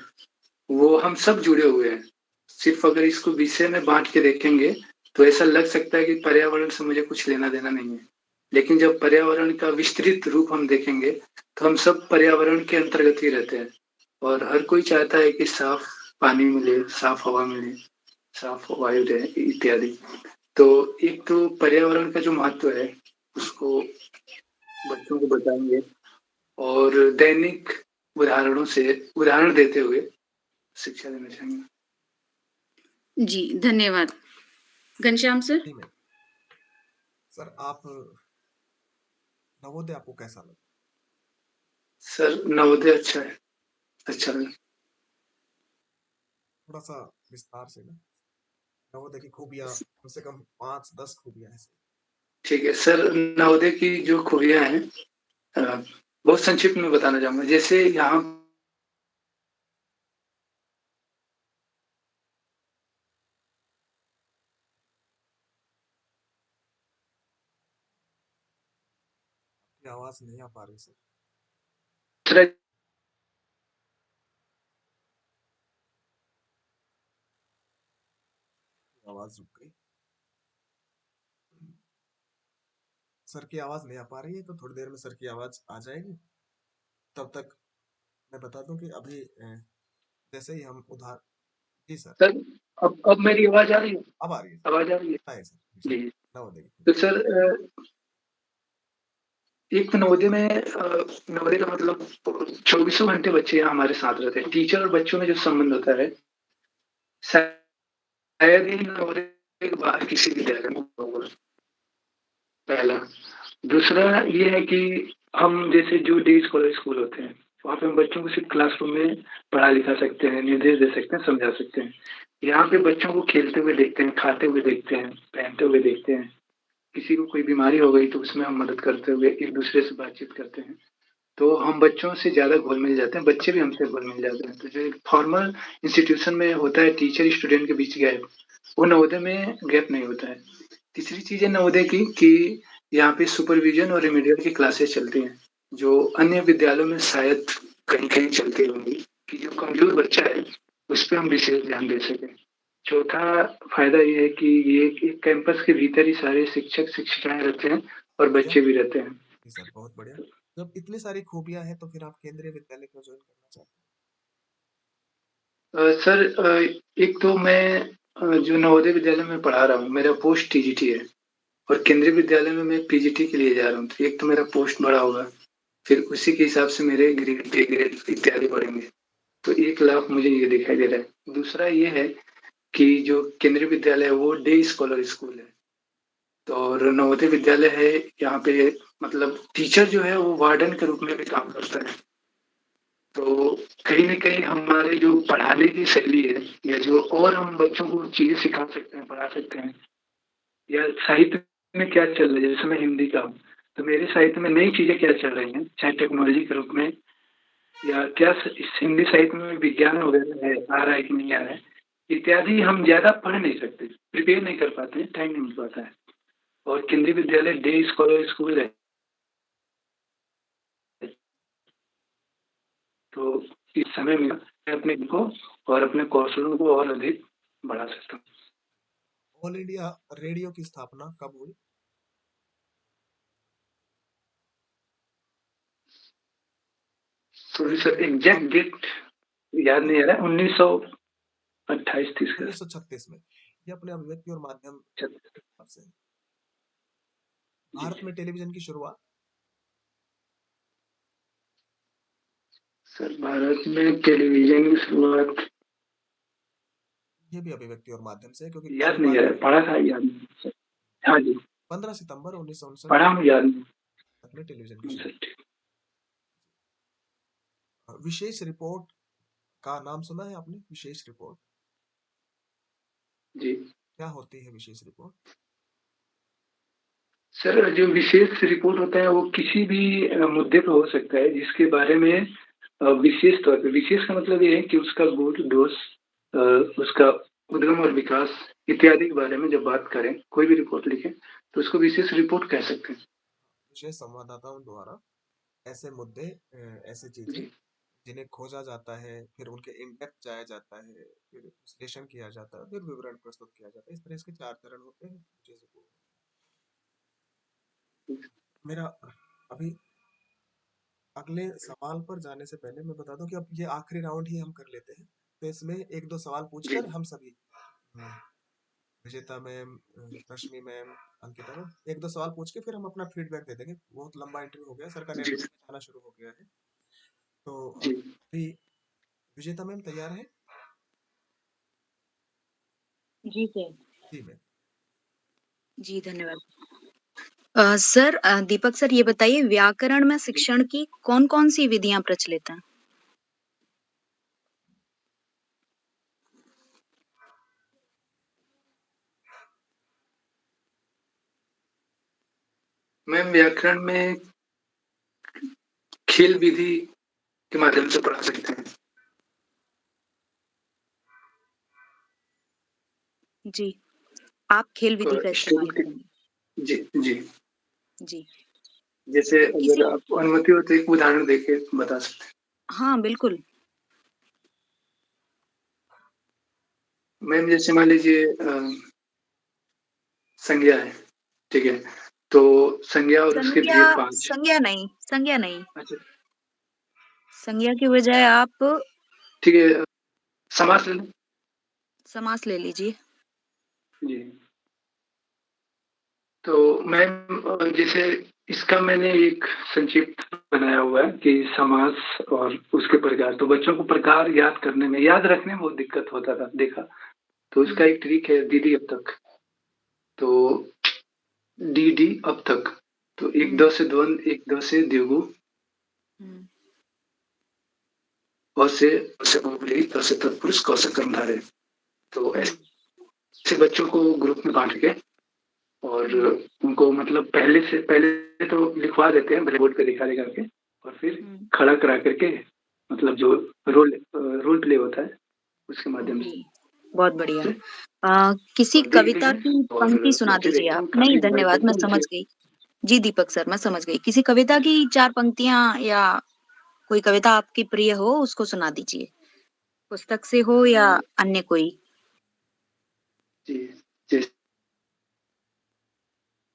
वो हम सब जुड़े हुए हैं। सिर्फ़ अगर इसको विषय में बाँट के देखेंगे, तो ऐसा लग सकता है कि पर्यावरण से मुझे कुछ लेना-देना नहीं है। लेकिन जब पर्यावरण का विस्तृत रूप हम देखेंगे, तो हम सब पर्यावरण के अंतर्गत ही रहते हैं, और हर कोई चाहता है कि साफ़ पानी मिले, साफ़ हवा मिले, साफ़ वायु रहे, इत्यादि। तो एक तो पर्यावरण का जो महत्व है, उसको बच्चों को बताएँगे, और दैनिक उदाहरण देते हुए शिक्षा देना चाहेंगे। जी, धन्यवाद। घनश्याम सर? जी मैम। सर आप नवोदय आपको कैसा लगा? सर नवोदय अच्छा है, अच्छा लगा। थोड़ा-सा विस्तार से ना, नवोदय की खूबियाँ, कम से कम 5-10 खूबियाँ हैं। ठीक है सर, नवोदय की जो खूबियाँ हैं, बहुत संक्षिप्त में बताना चाहूँगा। जैसे यहाँ आपकी आवाज़ नहीं आ पा रही सर। दूसरा आवाज़ रुक गई। सर की आवाज़ नहीं आ पा रही है, तो थोड़ी देर में सर की आवाज़ आ जाएगी। तब तक मैं बता दूँ कि अभी जैसे ही हम जी सर। सर, अब मेरी आवाज़ आ रही है? अब आ रही है। आवाज़ आ रही है? हाँ सर। जी। नवोदय की। तो सर एक तो नवोदय में नवोदय का मतलब 24 घंटे बच्चे यहाँ हमारे साथ रहते हैं। टीचर और बच्चों में जो संबंध होता है, शायद ही नवोदय के बाहर किसी विद्यालय में होगा, पहला। दूसरा ये है कि हम जैसे जो डे स्कॉलर स्कूल होते हैं, वहाँ पे हम बच्चों को सिर्फ़ क्लासरूम में पढ़ा-लिखा सकते हैं, निर्देश दे सकते हैं, समझा सकते हैं। यहाँ पे बच्चों को खेलते हुए देखते हैं, खाते हुए देखते हैं, पहनते हुए देखते हैं। किसी को कोई बीमारी हो गई तो उसमें हम मदद करते हुए एक-दूसरे से बातचीत करते हैं। तो हम बच्चों से ज़्यादा घुल-मिल जाते हैं, बच्चे भी हमसे घुल-मिल जाते हैं। तो जो एक फॉर्मल इंस्टीट्यूशन में होता है टीचर स्टूडेंट के बीच गैप, वो नवोदय में गैप नहीं होता है। तीसरी चीज़ है नवोदय की कि यहाँ पे सुपरविज़न और रेमेडियल की क्लासेस चलती हैं, जो अन्य विद्यालयों में शायद कहीं-कहीं चलती होंगी, कि जो कमज़ोर बच्चा है, उस पे हम विशेष ध्यान दे सकें। चौथा फ़ायदा ये है कि ये एक कैंपस के भीतर ही सारे शिक्षक-शिक्षिकाएँ रहते हैं और बच्चे भी रहते हैं। जी सर, बहुत बढ़िया। जब इतनी सारी खूबियाँ हैं, तो फिर आप केंद्रीय विद्यालय क्यों जॉइन करना चाहते हैं? सर एक तो मैं जो नवोदय विद्यालय में पढ़ा रहा हूँ, मेरा पोस्ट टीजीटी है, और केंद्रीय विद्यालय में मैं पीजीटी के लिए जा रहा हूँ। तो एक तो मेरा पोस्ट बढ़ा होगा, फिर उसी के हिसाब से मेरे ग्रेड, पे ग्रेड इत्यादि बढ़ेंगे। तो एक लाभ मुझे ये दिखाई दे रहा है। दूसरा ये है कि जो केंद्रीय विद्यालय है, वो डे स्कॉलर स्कूल है। तो और नवोदय विद्यालय है, यहाँ पे मतलब टीचर जो है वो वार्डन के रूप में भी काम करता है। तो कहीं न कहीं हमारे जो पढ़ाने की शैली है, या जो और हम बच्चों को चीज़ें सिखा सकते हैं, पढ़ा सकते हैं, या साहित्य में क्या चल रहा है, जैसे मैं हिंदी का हूँ, तो मेरे साहित्य में नई चीज़ें क्या चल रही हैं, चाहे टेक्नोलॉजी के रूप में, या क्या इस हिंदी साहित्य में विज्ञान वगैरह है, आ रहा है कि नहीं आ रहा है, इत्यादि हम ज़्यादा पढ़ नहीं सकते, प्रिपेयर नहीं कर पाते, टाइम नहीं मिल पाता है। और केंद्रीय विद्यालय डे स्कॉलर स्कूल है, हमें मिला, मैं अपने को और अपने कौशलों को और अधिक बढ़ा सकता हूँ। ऑल इंडिया रेडियो की स्थापना कब हुई? सॉरी सर, एग्जैक्ट डेट याद नहीं आ रहा, 1928-30 का। 1936 में। ये अपने अभिव्यक्ति और माध्यम के हिसाब से है। भारत में टेलीविजन की शुरुआत? सर भारत में टेलीविजन की शुरुआत ये भी अभिव्यक्ति और माध्यम से है, क्योंकि याद नहीं आ रहा, पढ़ा था, याद नहीं सर। हाँ जी 15 सितंबर 1959 पढ़ा हूँ, याद नहीं में टेलीविजन की सर। शुरुआत। विशेष रिपोर्ट का नाम सुना है आपने? विशेष रिपोर्ट जी क्या होती है? विशेष रिपोर्ट सर, जो विशेष रिपोर्ट होता है वो किसी भी मुद्दे पर हो सकता है जिसके बारे में विशेष तौर पे, विशेष का मतलब ये है कि उसका गुण दोष, उसका उद्गम और विकास इत्यादि के बारे में जब बात करें, कोई भी रिपोर्ट लिखें तो उसको विशेष रिपोर्ट कह सकते हैं। विशेष संवाददाताओं द्वारा ऐसे मुद्दे, ऐसी चीजें जी जिन्हें खोजा जाता है, फिर उनके इन डेप्थ जाया जाता है, फिर विश्लेषण किया जाता है, फिर विवरण प्रस्तुत किया जाता है। इस तरह इसके 4 चरण होते हैं। विशेष रिपोर्ट मेरा अभी अगले सवाल पर जाने से पहले मैं बता दूं कि अब ये आखिरी राउंड ही हम कर लेते हैं, तो इसमें 1-2 सवाल जी पूछकर हम सभी, विजेता मैम, रश्मि मैम, अंकिता मैम, 1-2 सवाल पूछ के फिर हम अपना फीडबैक दे देंगे। बहुत लंबा इंटरव्यू हो गया, सर का जी नेटवर्क आना शुरू हो गया है। तो जी अभी विजेता मैम तैयार है? जी सर। जी मैम। जी, धन्यवाद। सर, दीपक सर, ये बताइए, व्याकरण में शिक्षण की कौन-कौन सी विधियाँ प्रचलित हैं? मैम, व्याकरण में खेल विधि के माध्यम से पढ़ा सकते हैं। जी, आप खेल विधि का इस्तेमाल करेंगे। जी जी जी। जैसे किसी अगर आपको अनुमति हो तो एक उदाहरण देके बता सकते हैं। हाँ, बिल्कुल। मैम, जैसे मान लीजिए संज्ञा है, ठीक है, तो संज्ञा और उसके संज्ञा भेद 5। संज्ञा नहीं, संज्ञा नहीं। अच्छा संज्ञा की बजाय आप ठीक है, समास ले लें। समास ले लीजिए। जी तो मैम, जैसे इसका मैंने एक संक्षिप्त बनाया हुआ है कि समास और उसके प्रकार, तो बच्चों को प्रकार याद करने में, याद रखने में बहुत दिक्कत होता था, देखा, तो उसका एक ट्रिक है दीदी अब तक। तो डी डी अब तक, तो एक द से द्वंद, एक द से द्विगु, व से बहुब्रीहि, त से तत्पुरुष, क से कर्मधारय। तो ऐसे बच्चों को ग्रुप में बांट के और उनको मतलब पहले तो लिखवा देते हैं ब्लैक बोर्ड पे दिखा करके, और फिर खड़ा करा करके, मतलब जो रोल प्ले होता है उसके माध्यम से। बहुत बढ़िया। किसी और देख कविता लीजिए, की और पंक्ति सुना बच्चे दीजिए देखते हैं, आप। नहीं, काफी धन्यवाद, मैं समझ गई। जी दीपक सर, मैं समझ गई। किसी कविता की 4 पंक्तियां या कोई कविता आपकी प्रिय हो, उसको सुना दीजिए। पुस्तक से हो या अन्य कोई। जी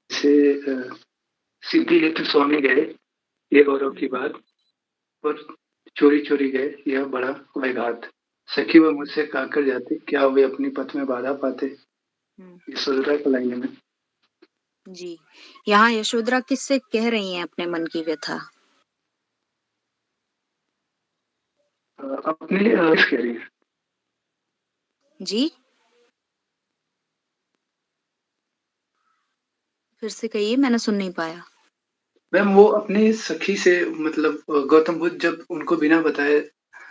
जैसे सिद्धि हेतु स्वामी गए, ये गौरव की बात, पर चोरी चोरी गए, यह बड़ा वैघात। सखी व मुझसे कहकर जाते, क्या वे अपनी पथ में बाधा पाते। यशोधरा की लाइन में। जी, यहाँ यशोधरा किससे कह रही हैं अपने मन की व्यथा? अपने कह रही है। जी, फिर से कहिए, मैंने सुन नहीं पाया। मैम, वो अपनी सखी से, मतलब गौतम बुद्ध जब उनको बिना बताए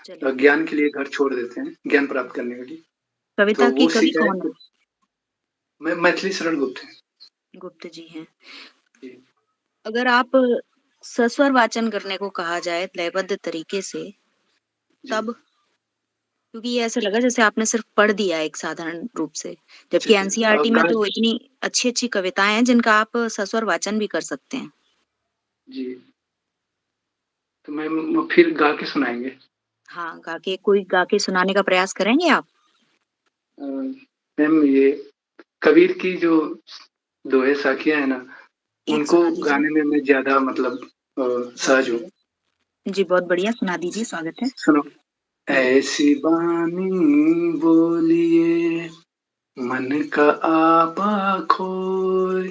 चलिए, ज्ञान के लिए घर छोड़ देते हैं, ज्ञान प्राप्त करने के लिए, कविता तो की वो कवि शिकायत, कौन है? मैं मैथिली शरण गुप्त है। गुप्त जी हैं। जी अगर आप सस्वर वाचन करने को कहा जाए लयबद्ध तरीके से, जी तब? क्योंकि ये ऐसा लगा जैसे आपने सिर्फ पढ़ दिया एक साधारण रूप से, जबकि एनसीईआरटी में तो इतनी अच्छी-अच्छी कविताएं हैं जिनका आप सस्वर वाचन भी कर सकते हैं। जी तो मैम फिर गा के सुनाएंगे। हाँ, कोई गा के सुनाने का प्रयास करेंगे आप? मैम ये कबीर की जो दोहे साखियाँ है ना, एक उनको सुना दीजिए। गाने में मैं ज़्यादा मतलब बहुत सहज हूँ। बढ़िया। जी, बहुत बढ़िया, सुना दीजिए, स्वागत है। सुनो। ऐसी बानी बोलिए मन का आपा खोए,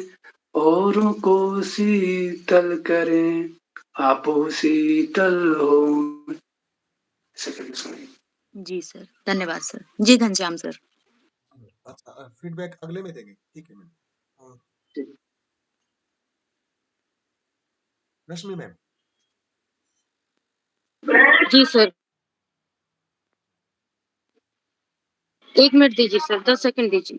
औरों को शीतल करें, आपो शीतल हो। ऐसे करके सुनिए। जी सर, धन्यवाद सर। जी, घनश्याम सर। अच्छा, फीडबैक अगले में देंगे, ठीक है मैम। ठीक। रश्मि मैम। जी सर। 1 मिनट दीजिए सर, 10 सेकंड दीजिए।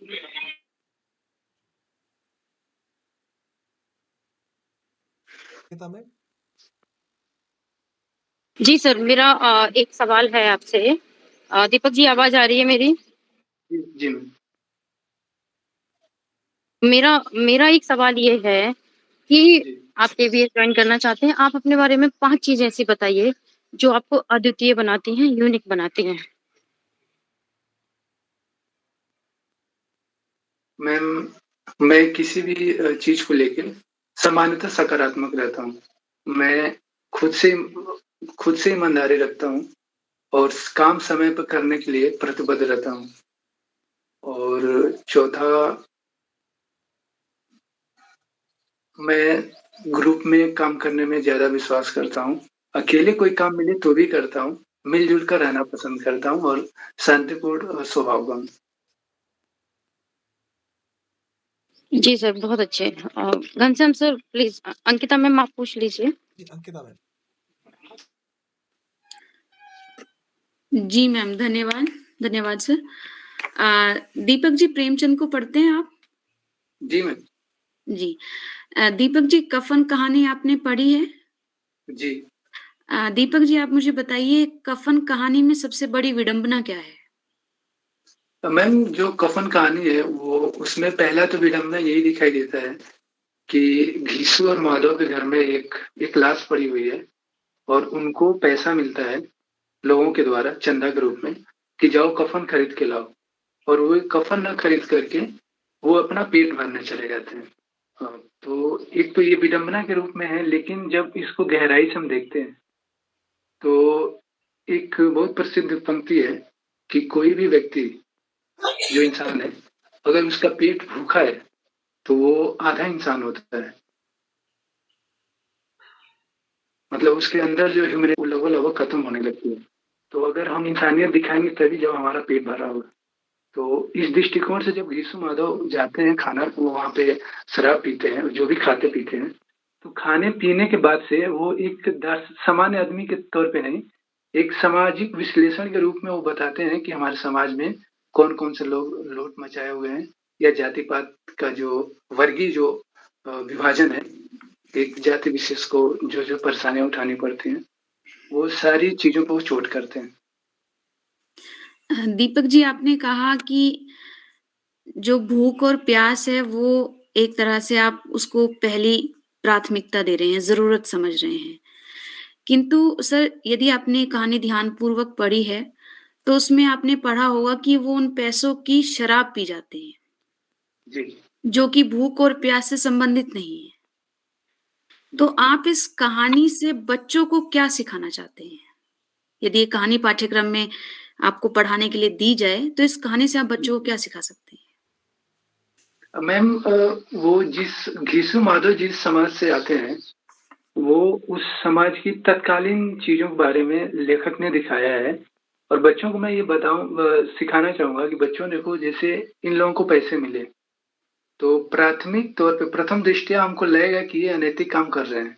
गीता मैम। जी सर, मेरा एक सवाल है आपसे। दीपक जी, आवाज़ आ रही है मेरी? जी मैम। मेरा एक सवाल ये है कि आप केवीएस जॉइन करना चाहते हैं, आप अपने बारे में 5 चीज़ें ऐसी बताइए, जो आपको अद्वितीय बनाती हैं, यूनिक बनाती हैं। मैम, मैं किसी भी चीज़ को लेके सामान्यतः सकारात्मक रहता हूँ। मैं खुद से ईमानदारी रखता हूँ और काम समय पर करने के लिए प्रतिबद्ध रहता हूँ। और चौथा, मैं ग्रुप में काम करने में ज़्यादा विश्वास करता हूँ। अकेले कोई काम मिले तो भी करता हूँ। मिल-जुल कर रहना पसंद करता हूँ और शांतिपूर्ण स्वभाव का हूँ। जी सर, बहुत अच्छे। Ghanshyam sir please Ankita ma'am आप पूछ लीजिए। जी, अंकिता मैम। जी मैम, धन्यवाद। धन्यवाद सर। दीपक जी, प्रेमचंद को पढ़ते हैं आप? जी मैम। जी। दीपक जी, कफन कहानी आपने पढ़ी है? जी। दीपक जी, आप मुझे बताइए कफन कहानी में सबसे बड़ी विडंबना क्या है? मैम, जो कफन कहानी है वो उसमें पहला तो विडंबना यही दिखाई देता है कि घीसू और माधव के घर में एक लाश पड़ी हुई है और उनको पैसा मिलता है लोगों के द्वारा चंदा के रूप में कि जाओ कफन खरीद के लाओ, और वो कफन न खरीद करके वो अपना पेट भरने चले जाते हैं। हाँ, तो एक तो ये विडंबना के रूप में है, लेकिन जब इसको गहराई से हम देखते हैं तो एक बहुत प्रसिद्ध पंक्ति है कि कोई भी व्यक्ति जो इंसान है, अगर उसका पेट भूखा है तो वो आधा इंसान होता है। मतलब उसके अंदर जो ह्यूमैनिटी वो लगभग खत्म होने लगती है। तो अगर हम इंसानियत दिखाएंगे तभी जब हमारा पेट भरा होगा। तो इस दृष्टिकोण से जब घीसू माधव जाते हैं खाना, वो वहाँ पे शराब पीते हैं, जो भी खाते पीते हैं, तो खाने पीने के बाद से वो एक सामान्य आदमी के तौर पे नहीं, एक सामाजिक विश्लेषण के रूप में वो बताते हैं कि हमारे समाज में कौन कौन से लोग लोट मचाए हुए हैं, या जाति पात का जो वर्गीय जो विभाजन है, एक जाति विशेष को जो जो परेशानियां उठानी पड़ती हैं, वो सारी चीजों को चोट करते हैं। दीपक जी, आपने कहा कि जो भूख और प्यास है वो एक तरह से आप उसको पहली प्राथमिकता दे रहे हैं, ज़रूरत समझ रहे हैं। किंतु सर, यदि आपने कहानी ध्यानपूर्वक पढ़ी है, तो उसमें आपने पढ़ा होगा कि वो उन पैसों की शराब पी जाते हैं, जी। जो कि भूख और प्यास से संबंधित नहीं है। तो आप इस कहानी से बच्चों को क्या सिखाना चाहते हैं? यदि ये कहानी पाठ्यक्रम में आपको पढ़ाने के लिए दी जाए, तो इस कहानी से आप बच्चों को क्या सिखा सकते हैं? मैम, वो जिस घीसू माधव जिस समाज से आते हैं, वो उस समाज की तत्कालीन चीजों के बारे में लेखक ने दिखाया है। और बच्चों को मैं ये सिखाना चाहूंगा कि बच्चों देखो, जैसे इन लोगों को पैसे मिले तो प्राथमिक तौर पे प्रथम दृष्टया हमको लगेगा कि ये अनैतिक काम कर रहे हैं,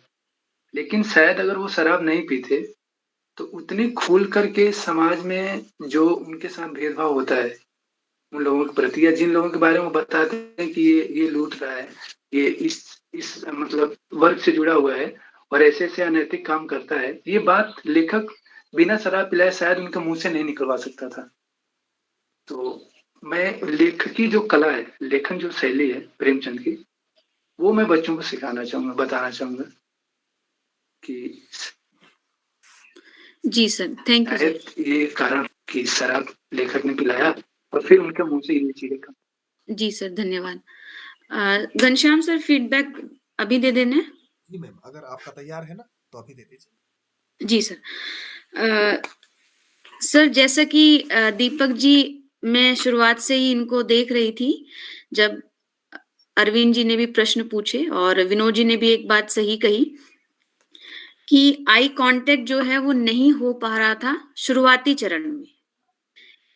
लेकिन शायद अगर वो शराब नहीं पीते तो उतनी खुल करके समाज में जो उनके साथ भेदभाव होता है उन लोगों के प्रति, या जिन लोगों के बारे में बताते हैं कि ये लूट रहा है, ये इस मतलब वर्ग से जुड़ा हुआ है और ऐसे ऐसे अनैतिक काम करता है, ये बात लेखक बिना शराब पिलाए शायद उनके मुंह से नहीं निकलवा सकता था। तो मैं लेखक की जो कला है, लेखन जो शैली है प्रेमचंद की, वो मैं बच्चों को सिखाना चाहूंगा, बताना चाहूंगा कि जी सर, थैंक यू सर। शायद ये कारण कि शराब लेखक ने पिलाया और फिर उनके मुँह से ये चीज़ें कहा। जी सर, धन्यवाद। घनश्याम सर फीडबैक अभी दे देना है? जी मैम, अगर आपका तैयार है ना तो अभी दे दीजिए। जी सर। सर जैसा कि दीपक जी, मैं शुरुआत से ही इनको देख रही थी, जब अरविंद जी ने भी प्रश्न पूछे और विनोद जी ने भी एक बात सही कही कि आई कांटेक्ट जो है वो नहीं हो पा रहा था शुरुआती चरण में।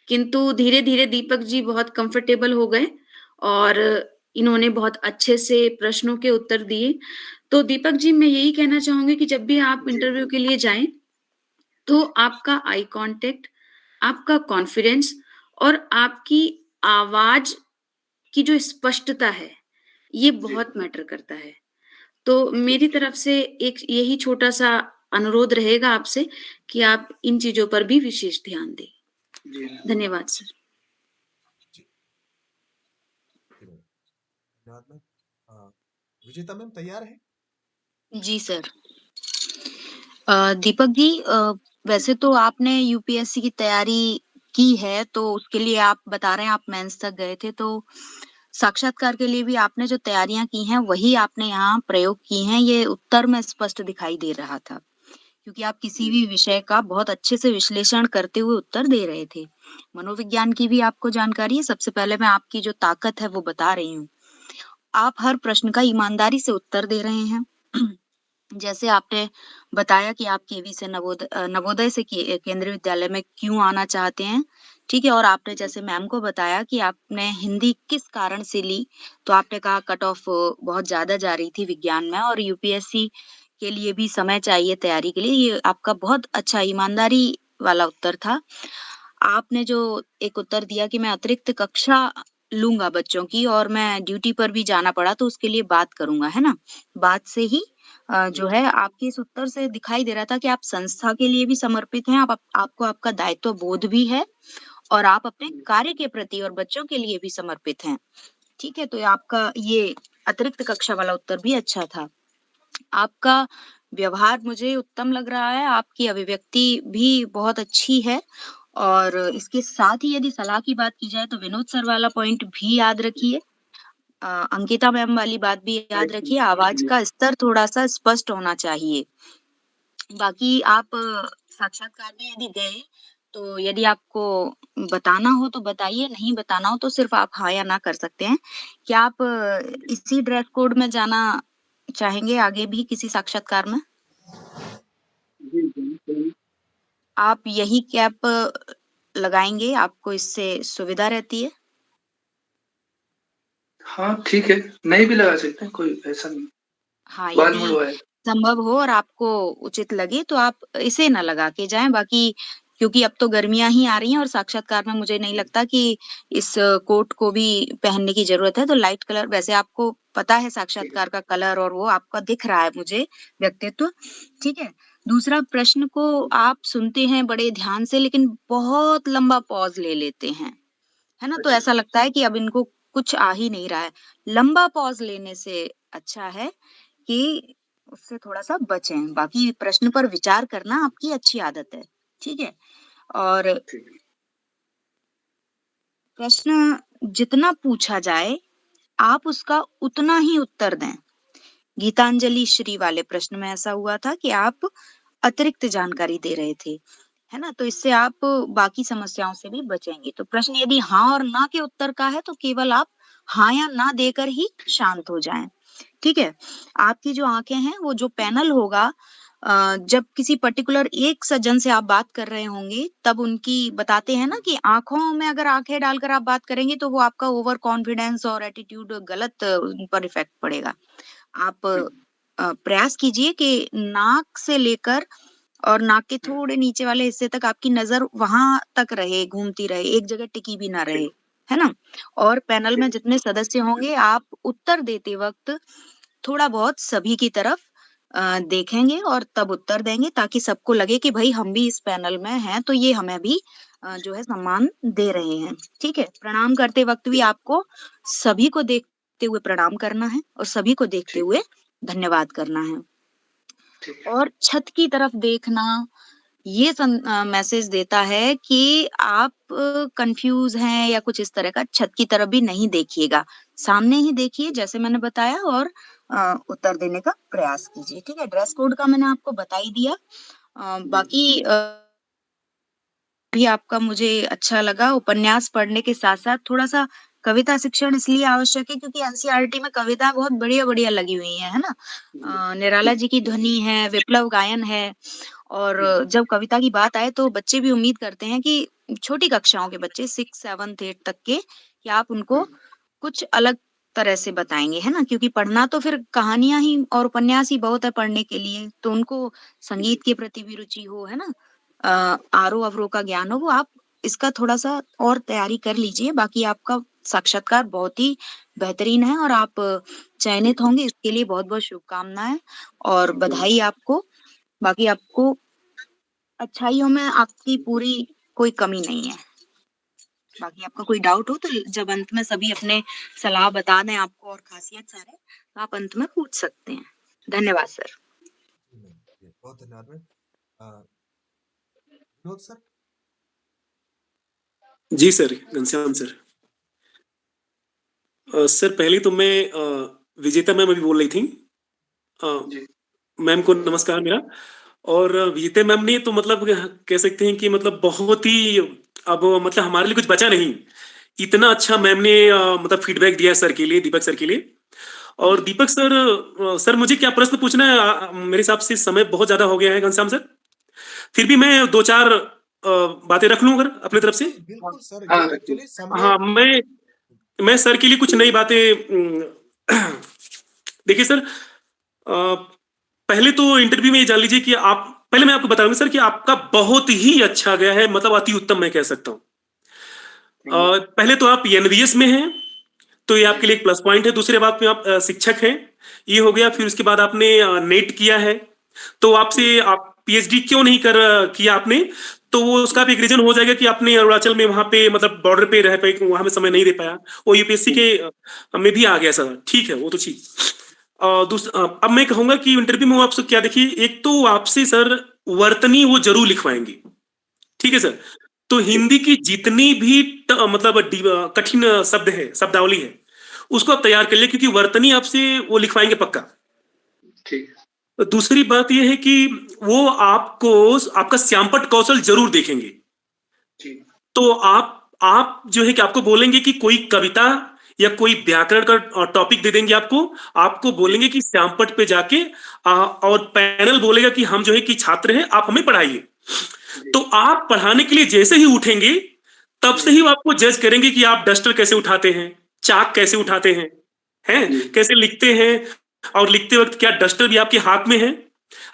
किंतु धीरे-धीरे दीपक जी बहुत कंफर्टेबल हो गए और इन्होंने बहुत अच्छे से प्रश्नों के उत्तर दिए। तो दीपक जी, मैं यही कहना चाहूँगी कि जब भी आप जी। इंटरव्यू के लिए जाएँ, तो आपका आई कांटेक्ट, आपका कॉन्फिडेंस और आपकी आवाज़ की जो स्पष्टता है, ये जी। बहुत मैटर करता है। तो जी। मेरी तरफ से एक यही छोटा-सा अनुरोध रहेगा आपसे कि आप इन चीज़ों पर भी विशेष ध्यान दें। जी। धन्यवाद सर। जी। जी मैम, धन्यवाद मैम। विजेता मैम तैयार है? जी सर। दीपक जी, वैसे तो आपने यूपीएससी की तैयारी की है, तो उसके लिए आप बता रहे हैं आप मेंस तक गए थे, तो साक्षात्कार के लिए भी आपने जो तैयारियां की हैं, वही आपने यहाँ प्रयोग की हैं, ये उत्तर में स्पष्ट दिखाई दे रहा था। क्योंकि आप किसी भी विषय का बहुत अच्छे से विश्लेषण करते हुए उत्तर दे रहे थे। मनोविज्ञान की भी आपको जानकारी है, सबसे पहले मैं आपकी जो ताकत है वो बता रही हूँ। आप हर प्रश्न का ईमानदारी से उत्तर दे रहे हैं। जैसे आपने बताया कि आप केवी से नवोदय से केंद्रीय विद्यालय में क्यों आना चाहते हैं, ठीक है? और आपने जैसे मैम को बताया कि आपने हिंदी किस कारण से ली, तो आपने कहा कट ऑफ बहुत ज़्यादा जा रही थी विज्ञान में और यूपीएससी के लिए भी समय चाहिए तैयारी के लिए। ये आपका बहुत अच्छा ईमानदारी वाला उत्तर था। आपने जो एक उत्तर दिया कि मैं अतिरिक्त कक्षा लूँगा बच्चों की और मैं ड्यूटी पर भी जाना पड़ा तो उसके लिए बात करूँगा, है ना? बात से ही जो है आपके इस उत्तर से दिखाई दे रहा था कि आप संस्था के लिए भी समर्पित हैं, आपको आपका दायित्व बोध भी है और आप अपने कार्य के प्रति और बच्चों के लिए भी समर्पित हैं। ठीक है? तो आपका ये अतिरिक्त कक्षा वाला उत्तर भी अच्छा था। आपका व्यवहार मुझे उत्तम लग रहा है, आपकी अभिव्यक्ति भी बहुत अच्छी है और इसके साथ ही यदि सलाह की बात की जाए तो विनोद सर वाला पॉइंट भी याद रखिए। अंकिता मैम वाली बात भी याद रखिए, आवाज़ का स्तर थोड़ा-सा स्पष्ट होना चाहिए। बाकी आप साक्षात्कार में यदि गए, तो यदि आपको बताना हो तो बताइए, नहीं बताना हो तो सिर्फ़ आप हाँ या ना कर सकते हैं। क्या आप इसी ड्रेस कोड में जाना चाहेंगे आगे भी किसी साक्षात्कार में? जी, जी। आप यही कैप लगाएँगे, आपको इससे सुविधा रहती है? हाँ, ठीक है। नहीं भी लगा सकते हैं, कोई ऐसा नहीं। हाँ, बाल यदि मुड़वाए। संभव हो और आपको उचित लगे तो आप इसे ना लगा के जाएँ, बाकी क्योंकि अब तो गर्मियाँ ही आ रही हैं और साक्षात्कार में मुझे नहीं लगता कि इस कोट को भी पहनने की ज़रूरत है, तो लाइट कलर वैसे आपको पता है ठीक है। साक्षात्कार का कलर और वो आपका दिख रहा है मुझे व्यक्तित्व, ठीक है? दूसरा प्रश्न को आप सुनते हैं बड़े ध्यान से लेकिन बहुत लंबा पॉज़ ले लेते हैं, है ना? तो अच्छा। ऐसा लगता है कि अब इनको कुछ आ ही नहीं रहा है। लंबा पॉज़ लेने से अच्छा है कि उससे थोड़ा-सा बचें। बाकी प्रश्न पर विचार करना आपकी अच्छी आदत है, ठीक है? और ठीक है। प्रश्न जितना पूछा जाए, आप उसका उतना ही उत्तर दें। गीतांजलि श्री वाले प्रश्न में ऐसा हुआ था कि आप अतिरिक्त जानकारी दे रहे थे, है ना? तो इससे आप बाकी समस्याओं से भी बचेंगे। तो प्रश्न यदि हाँ और ना के उत्तर का है, तो केवल आप हाँ या ना देकर ही शांत हो जाएँ, ठीक है? आपकी जो आँखें हैं, वो जो पैनल होगा जब किसी पर्टिकुलर एक सज्जन से आप बात कर रहे होंगे, तब उनकी बताते हैं ना कि आँखों में अगर आँखें डालकर आप बात करेंगे, तो वो आपका ओवर कॉन्फिडेंस और एटीट्यूड गलत उन पर इफ़ेक्ट पड़ेगा। आप प्रयास कीजिए कि नाक से लेकर और नाक के थोड़े नीचे वाले हिस्से तक आपकी नज़र वहाँ तक रहे, घूमती रहे, एक जगह टिकी भी ना रहे, ठीक, है ना? और पैनल में ठीक। जितने सदस्य होंगे, आप उत्तर देते वक़्त थोड़ा-बहुत सभी की तरफ देखेंगे और तब उत्तर देंगे ताकि सबको लगे कि भई हम भी इस पैनल में हैं, तो ये हमें भी जो है सम्मान दे रहे हैं, ठीक है? प्रणाम करते वक़्त भी आपको सभी को देखते हुए प्रणाम करना है और सभी को देखते ठीक, हुए धन्यवाद करना है। ठीक है। और छत की तरफ देखना ये मैसेज देता है कि आप कंफ्यूज हैं या कुछ इस तरह का, छत की तरफ भी नहीं देखिएगा, सामने ही देखिए जैसे मैंने बताया, और उत्तर देने का प्रयास कीजिए। ठीक है, ड्रेस कोड का मैंने आपको बता ही दिया। बाकी भी आपका मुझे अच्छा लगा। उपन्यास पढ़ने के साथ-साथ थोड़ा-सा कविता शिक्षण इसलिए आवश्यक है क्योंकि एनसीईआरटी में कविताएँ बहुत बढ़िया-बढ़िया लगी हुई हैं, है ना? निराला जी की ध्वनि है, विप्लव गायन है, और जब कविता की बात आए तो बच्चे भी उम्मीद करते हैं कि छोटी कक्षाओं के बच्चे 6, 7, 8 तक के, कि आप उनको कुछ अलग तरह से बताएँगे, है ना? क्योंकि पढ़ना तो फिर कहानियाँ ही और उपन्यास ही बहुत है पढ़ने के लिए, तो उनको संगीत के प्रति भी रुचि हो, है ना? आरोह-अवरोह का ज्ञान हो, वो आप इसका थोड़ा-सा और तैयारी कर लीजिए। बाकी आपका साक्षात्कार बहुत ही बेहतरीन है और आप चयनित होंगे, इसके लिए बहुत-बहुत शुभकामनाएँ और बधाई आपको। बाकी आपको अच्छाइयों में आपकी पूरी कोई कमी नहीं है। बाकी आपका कोई डाउट हो तो जब अंत में सभी अपने सलाह बता दें आपको और खासियत सारे, तो आप अंत में पूछ सकते हैं। धन्यवाद सर। बहुत धन्यवाद मैम। विनोद सर? जी सर, घनश्याम सर। सर पहले तो मैं विजेता मैम अभी बोल रही थी। मैम को नमस्कार मेरा। और विजेता मैम ने तो मतलब कह सकते हैं कि मतलब बहुत ही, अब मतलब हमारे लिए कुछ बचा नहीं, इतना अच्छा मैम ने मतलब फीडबैक दिया सर के लिए, दीपक सर के लिए। और दीपक सर, सर मुझे क्या प्रश्न पूछना है? मेरे हिसाब से समय बहुत ज्यादा हो गया है घनश्याम सर, फिर भी मैं 2-4 बातें रख लूं अगर अपनी तरफ से। बिल्कुल सर, हाँ, ये एक्चुअली समय हाँ, मैं सर के लिए कुछ नई बातें देखिए सर, पहले तो इंटरव्यू में ये जान लीजिए कि आप, पहले मैं आपको बताऊंगा सर कि आपका बहुत ही अच्छा गया है, मतलब अति उत्तम मैं कह सकता हूँ। पहले तो आप एनवीएस में हैं, तो ये आपके लिए एक प्लस पॉइंट है। दूसरे बात में आप शिक्षक हैं, ये हो गया। फिर उसके बाद आपने नेट किया है, तो आपसे आप पीएचडी क्यों नहीं किया आपने, तो वो उसका भी एक रीजन हो जाएगा कि आपने अरुणाचल में वहां पे मतलब बॉर्डर पे रह पाए, वहां में समय नहीं दे पाया, वो यूपीएससी के में भी आ गया सर। ठीक है, वो तो चीज। अब मैं कहूंगा कि इंटरव्यू में आपसे क्या, देखिए एक तो आपसे सर वर्तनी वो जरूर लिखवाएंगे, ठीक है सर? तो हिंदी की जितनी भी मतलब कठिन शब्द है, शब्दावली है, उसको आप तैयार कर लिए, क्योंकि वर्तनी आपसे वो लिखवाएंगे पक्का। ठीक। दूसरी बात यह है कि वो आपको आपका श्यामपट्ट कौशल जरूर देखेंगे। तो आप जो है कि आपको बोलेंगे कि कोई कविता या कोई व्याकरण का टॉपिक दे देंगे आपको बोलेंगे कि श्यामपट्ट पे जाके और पैनल बोलेगा कि हम जो है कि छात्र हैं, आप हमें पढ़ाइए। तो आप पढ़ाने के लिए जैसे ही उठेंगे, तब से ही वो आपको जज करेंगे कि आप डस्टर कैसे उठाते हैं, चाक कैसे उठाते हैं, कैसे लिखते हैं, और लिखते वक्त क्या डस्टर भी आपके हाथ में है,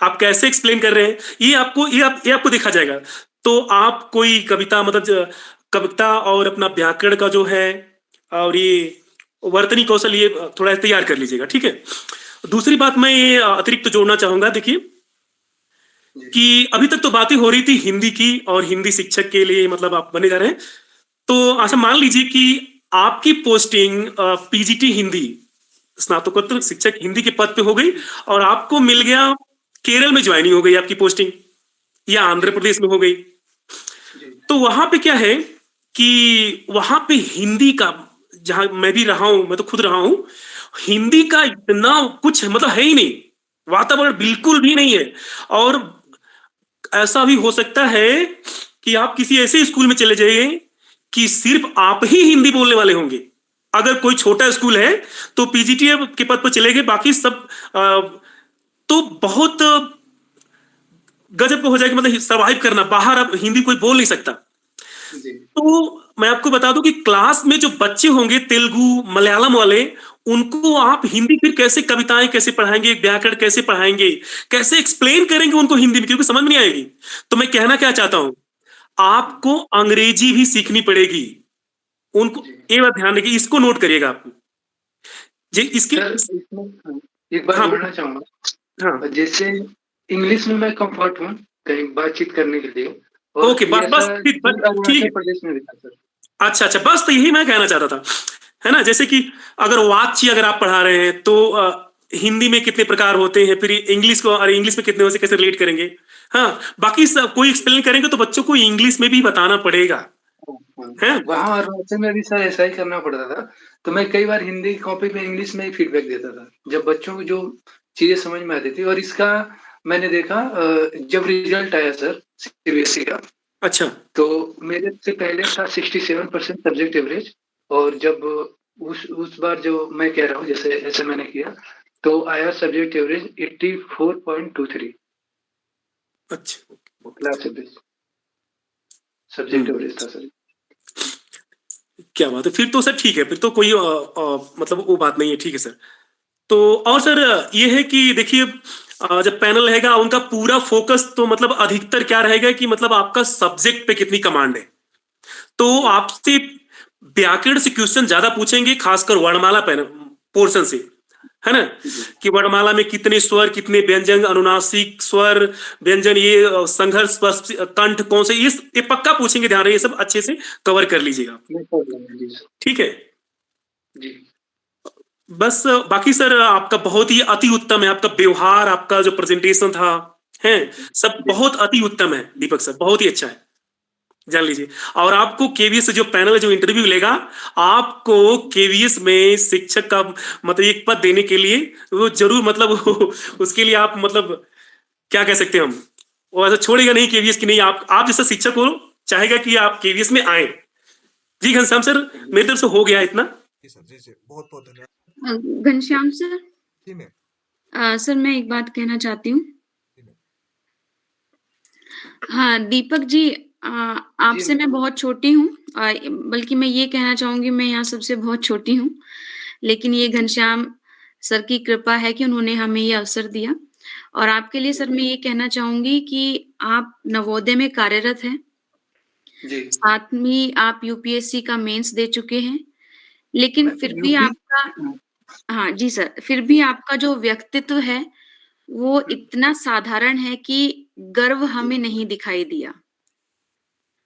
आप कैसे एक्सप्लेन कर रहे हैं, ये आपको देखा जाएगा। तो आप कोई कविता मतलब कविता और अपना व्याकरण का जो है और ये वर्तनी कौशल ये थोड़ा तैयार कर लीजिएगा, ठीक है? दूसरी बात मैं ये अतिरिक्त जोड़ना चाहूंगा, देखिए कि अभी तक तो बातें हो रही थी हिंदी की, और हिंदी शिक्षक के लिए मतलब आप बने जा रहे हैं। तो अच्छा मान लीजिए कि आपकी पोस्टिंग पीजीटी हिंदी, स्नातकोत्तर शिक्षक हिंदी के पद पे हो गई, और आपको मिल गया केरल में ज्वाइनिंग हो गई आपकी पोस्टिंग, या आंध्र प्रदेश में हो गई। तो वहां पे क्या है कि वहां पे हिंदी का, जहां मैं भी रहा हूं, मैं तो खुद रहा हूं, हिंदी का इतना कुछ मतलब है ही नहीं, वातावरण बिल्कुल भी नहीं है। और ऐसा भी हो सकता है कि आप किसी ऐसे स्कूल में चले जाइए कि सिर्फ आप ही हिंदी बोलने वाले होंगे। अगर कोई छोटा स्कूल है तो पीजीटी के पद पर चले गए, बाकी सब तो बहुत गजब हो जाएगा, मतलब सर्वाइव करना, बाहर अब हिंदी कोई बोल नहीं सकता। तो मैं आपको बता दूं कि क्लास में जो बच्चे होंगे तेलुगु मलयालम वाले, उनको आप हिंदी फिर कैसे कविताएं कैसे पढ़ाएंगे, व्याकरण कैसे पढ़ाएंगे, कैसे एक्सप्लेन करेंगे उनको हिंदी में, क्योंकि समझ में नहीं आएगी। तो मैं कहना क्या चाहता हूं, आपको अंग्रेजी भी सीखनी पड़ेगी उनको, ये बात ध्यान रखिए, इसको नोट करिएगा आप जी। इसके एक बार जोड़ना चाहूंगा, जैसे इंग्लिश में मैं कंफर्ट हूँ कहीं बातचीत करने के लिए, ओके, बस ठीक है। अच्छा, बस तो यही मैं कहना चाहता था, है ना? जैसे कि अगर वाच्य अगर आप पढ़ा रहे हैं तो हिंदी में कितने प्रकार होते हैं, फिर इंग्लिश को और इंग्लिश में कितने से कैसे रिलेट करेंगे। हाँ, बाकी सब कोई एक्सप्लेन करेंगे तो बच्चों को इंग्लिश में भी बताना पड़ेगा, है? वहाँ अरुणाचल में भी सर ऐसा ही करना पड़ता था। तो मैं कई बार हिंदी कॉपी पे इंग्लिश में ही फीडबैक देता था, जब बच्चों को जो चीज़ें समझ में आती थी। और इसका मैंने देखा जब रिजल्ट आया सर सीबीएसई का, अच्छा, तो मेरे से पहले था 67% सब्जेक्ट एवरेज, और जब उस बार जो मैं कह रहा हूँ जैसे ऐसे मैंने किया, तो आया सब्जेक्ट एवरेज 84.23 अच्छा, क्लास एवरेज सब्जेक्ट हम्म, एवरेज था सर। क्या बात है, फिर तो सर ठीक है, फिर तो कोई मतलब वो बात नहीं है, ठीक है सर। तो और सर ये है कि देखिए जब पैनल रहेगा उनका पूरा फोकस तो मतलब अधिकतर क्या रहेगा कि मतलब आपका सब्जेक्ट पे कितनी कमांड है। तो आपसे व्याकरण से क्वेश्चन ज्यादा पूछेंगे, खासकर वर्णमाला पोर्शन से, है ना, कि वर्णमाला में कितने स्वर, कितने व्यंजन, अनुनासिक स्वर, व्यंजन, ये संघर्ष, स्पर्श, कंठ कौन से, ये पक्का पूछेंगे, ध्यान रहे, ये सब अच्छे से कवर कर लीजिएगा, जी सर। ठीक है जी बस। बाकी सर आपका बहुत ही अति उत्तम है, आपका व्यवहार, आपका जो प्रेजेंटेशन था, है, सब बहुत अति उत्तम है दीपक सर, बहुत ही अच्छा है, जान लीजिए। और आपको केवीएस जो पैनल जो इंटरव्यू लेगा, आपको केवीएस में शिक्षक का मतलब एक पद देने के लिए वो जरूर मतलब उसके लिए आप मतलब क्या कह सकते हैं हम, वो ऐसा छोड़ेगा नहीं केवीएस की, नहीं आप जैसा शिक्षक हो चाहेगा कि आप केवीएस में आए। जी घनश्याम सर, मेरी तरफ से हो गया इतना। जी सर, जी बहुत बहुत धन्यवाद। घनश्याम सर, जी मैम। सर मैं एक बात कहना चाहती हूँ। जी मैम। हाँ, दीपक जी, आपसे मैं बहुत छोटी हूँ, बल्कि मैं ये कहना चाहूँगी मैं यहाँ सबसे बहुत छोटी हूँ। लेकिन ये घनश्याम सर की कृपा है कि उन्होंने हमें ये अवसर दिया। और आपके लिए सर मैं ये कहना चाहूँगी कि आप नवोदय में कार्यरत हैं। जी साथ में आप यूपीएससी का मेंस दे चुके हैं। लेकिन मैं फिर भी यूपी। आपका, हाँ जी सर, फिर भी आपका जो व्यक्तित्व है, वो इतना साधारण है कि गर्व हमें नहीं दिखाई दिया।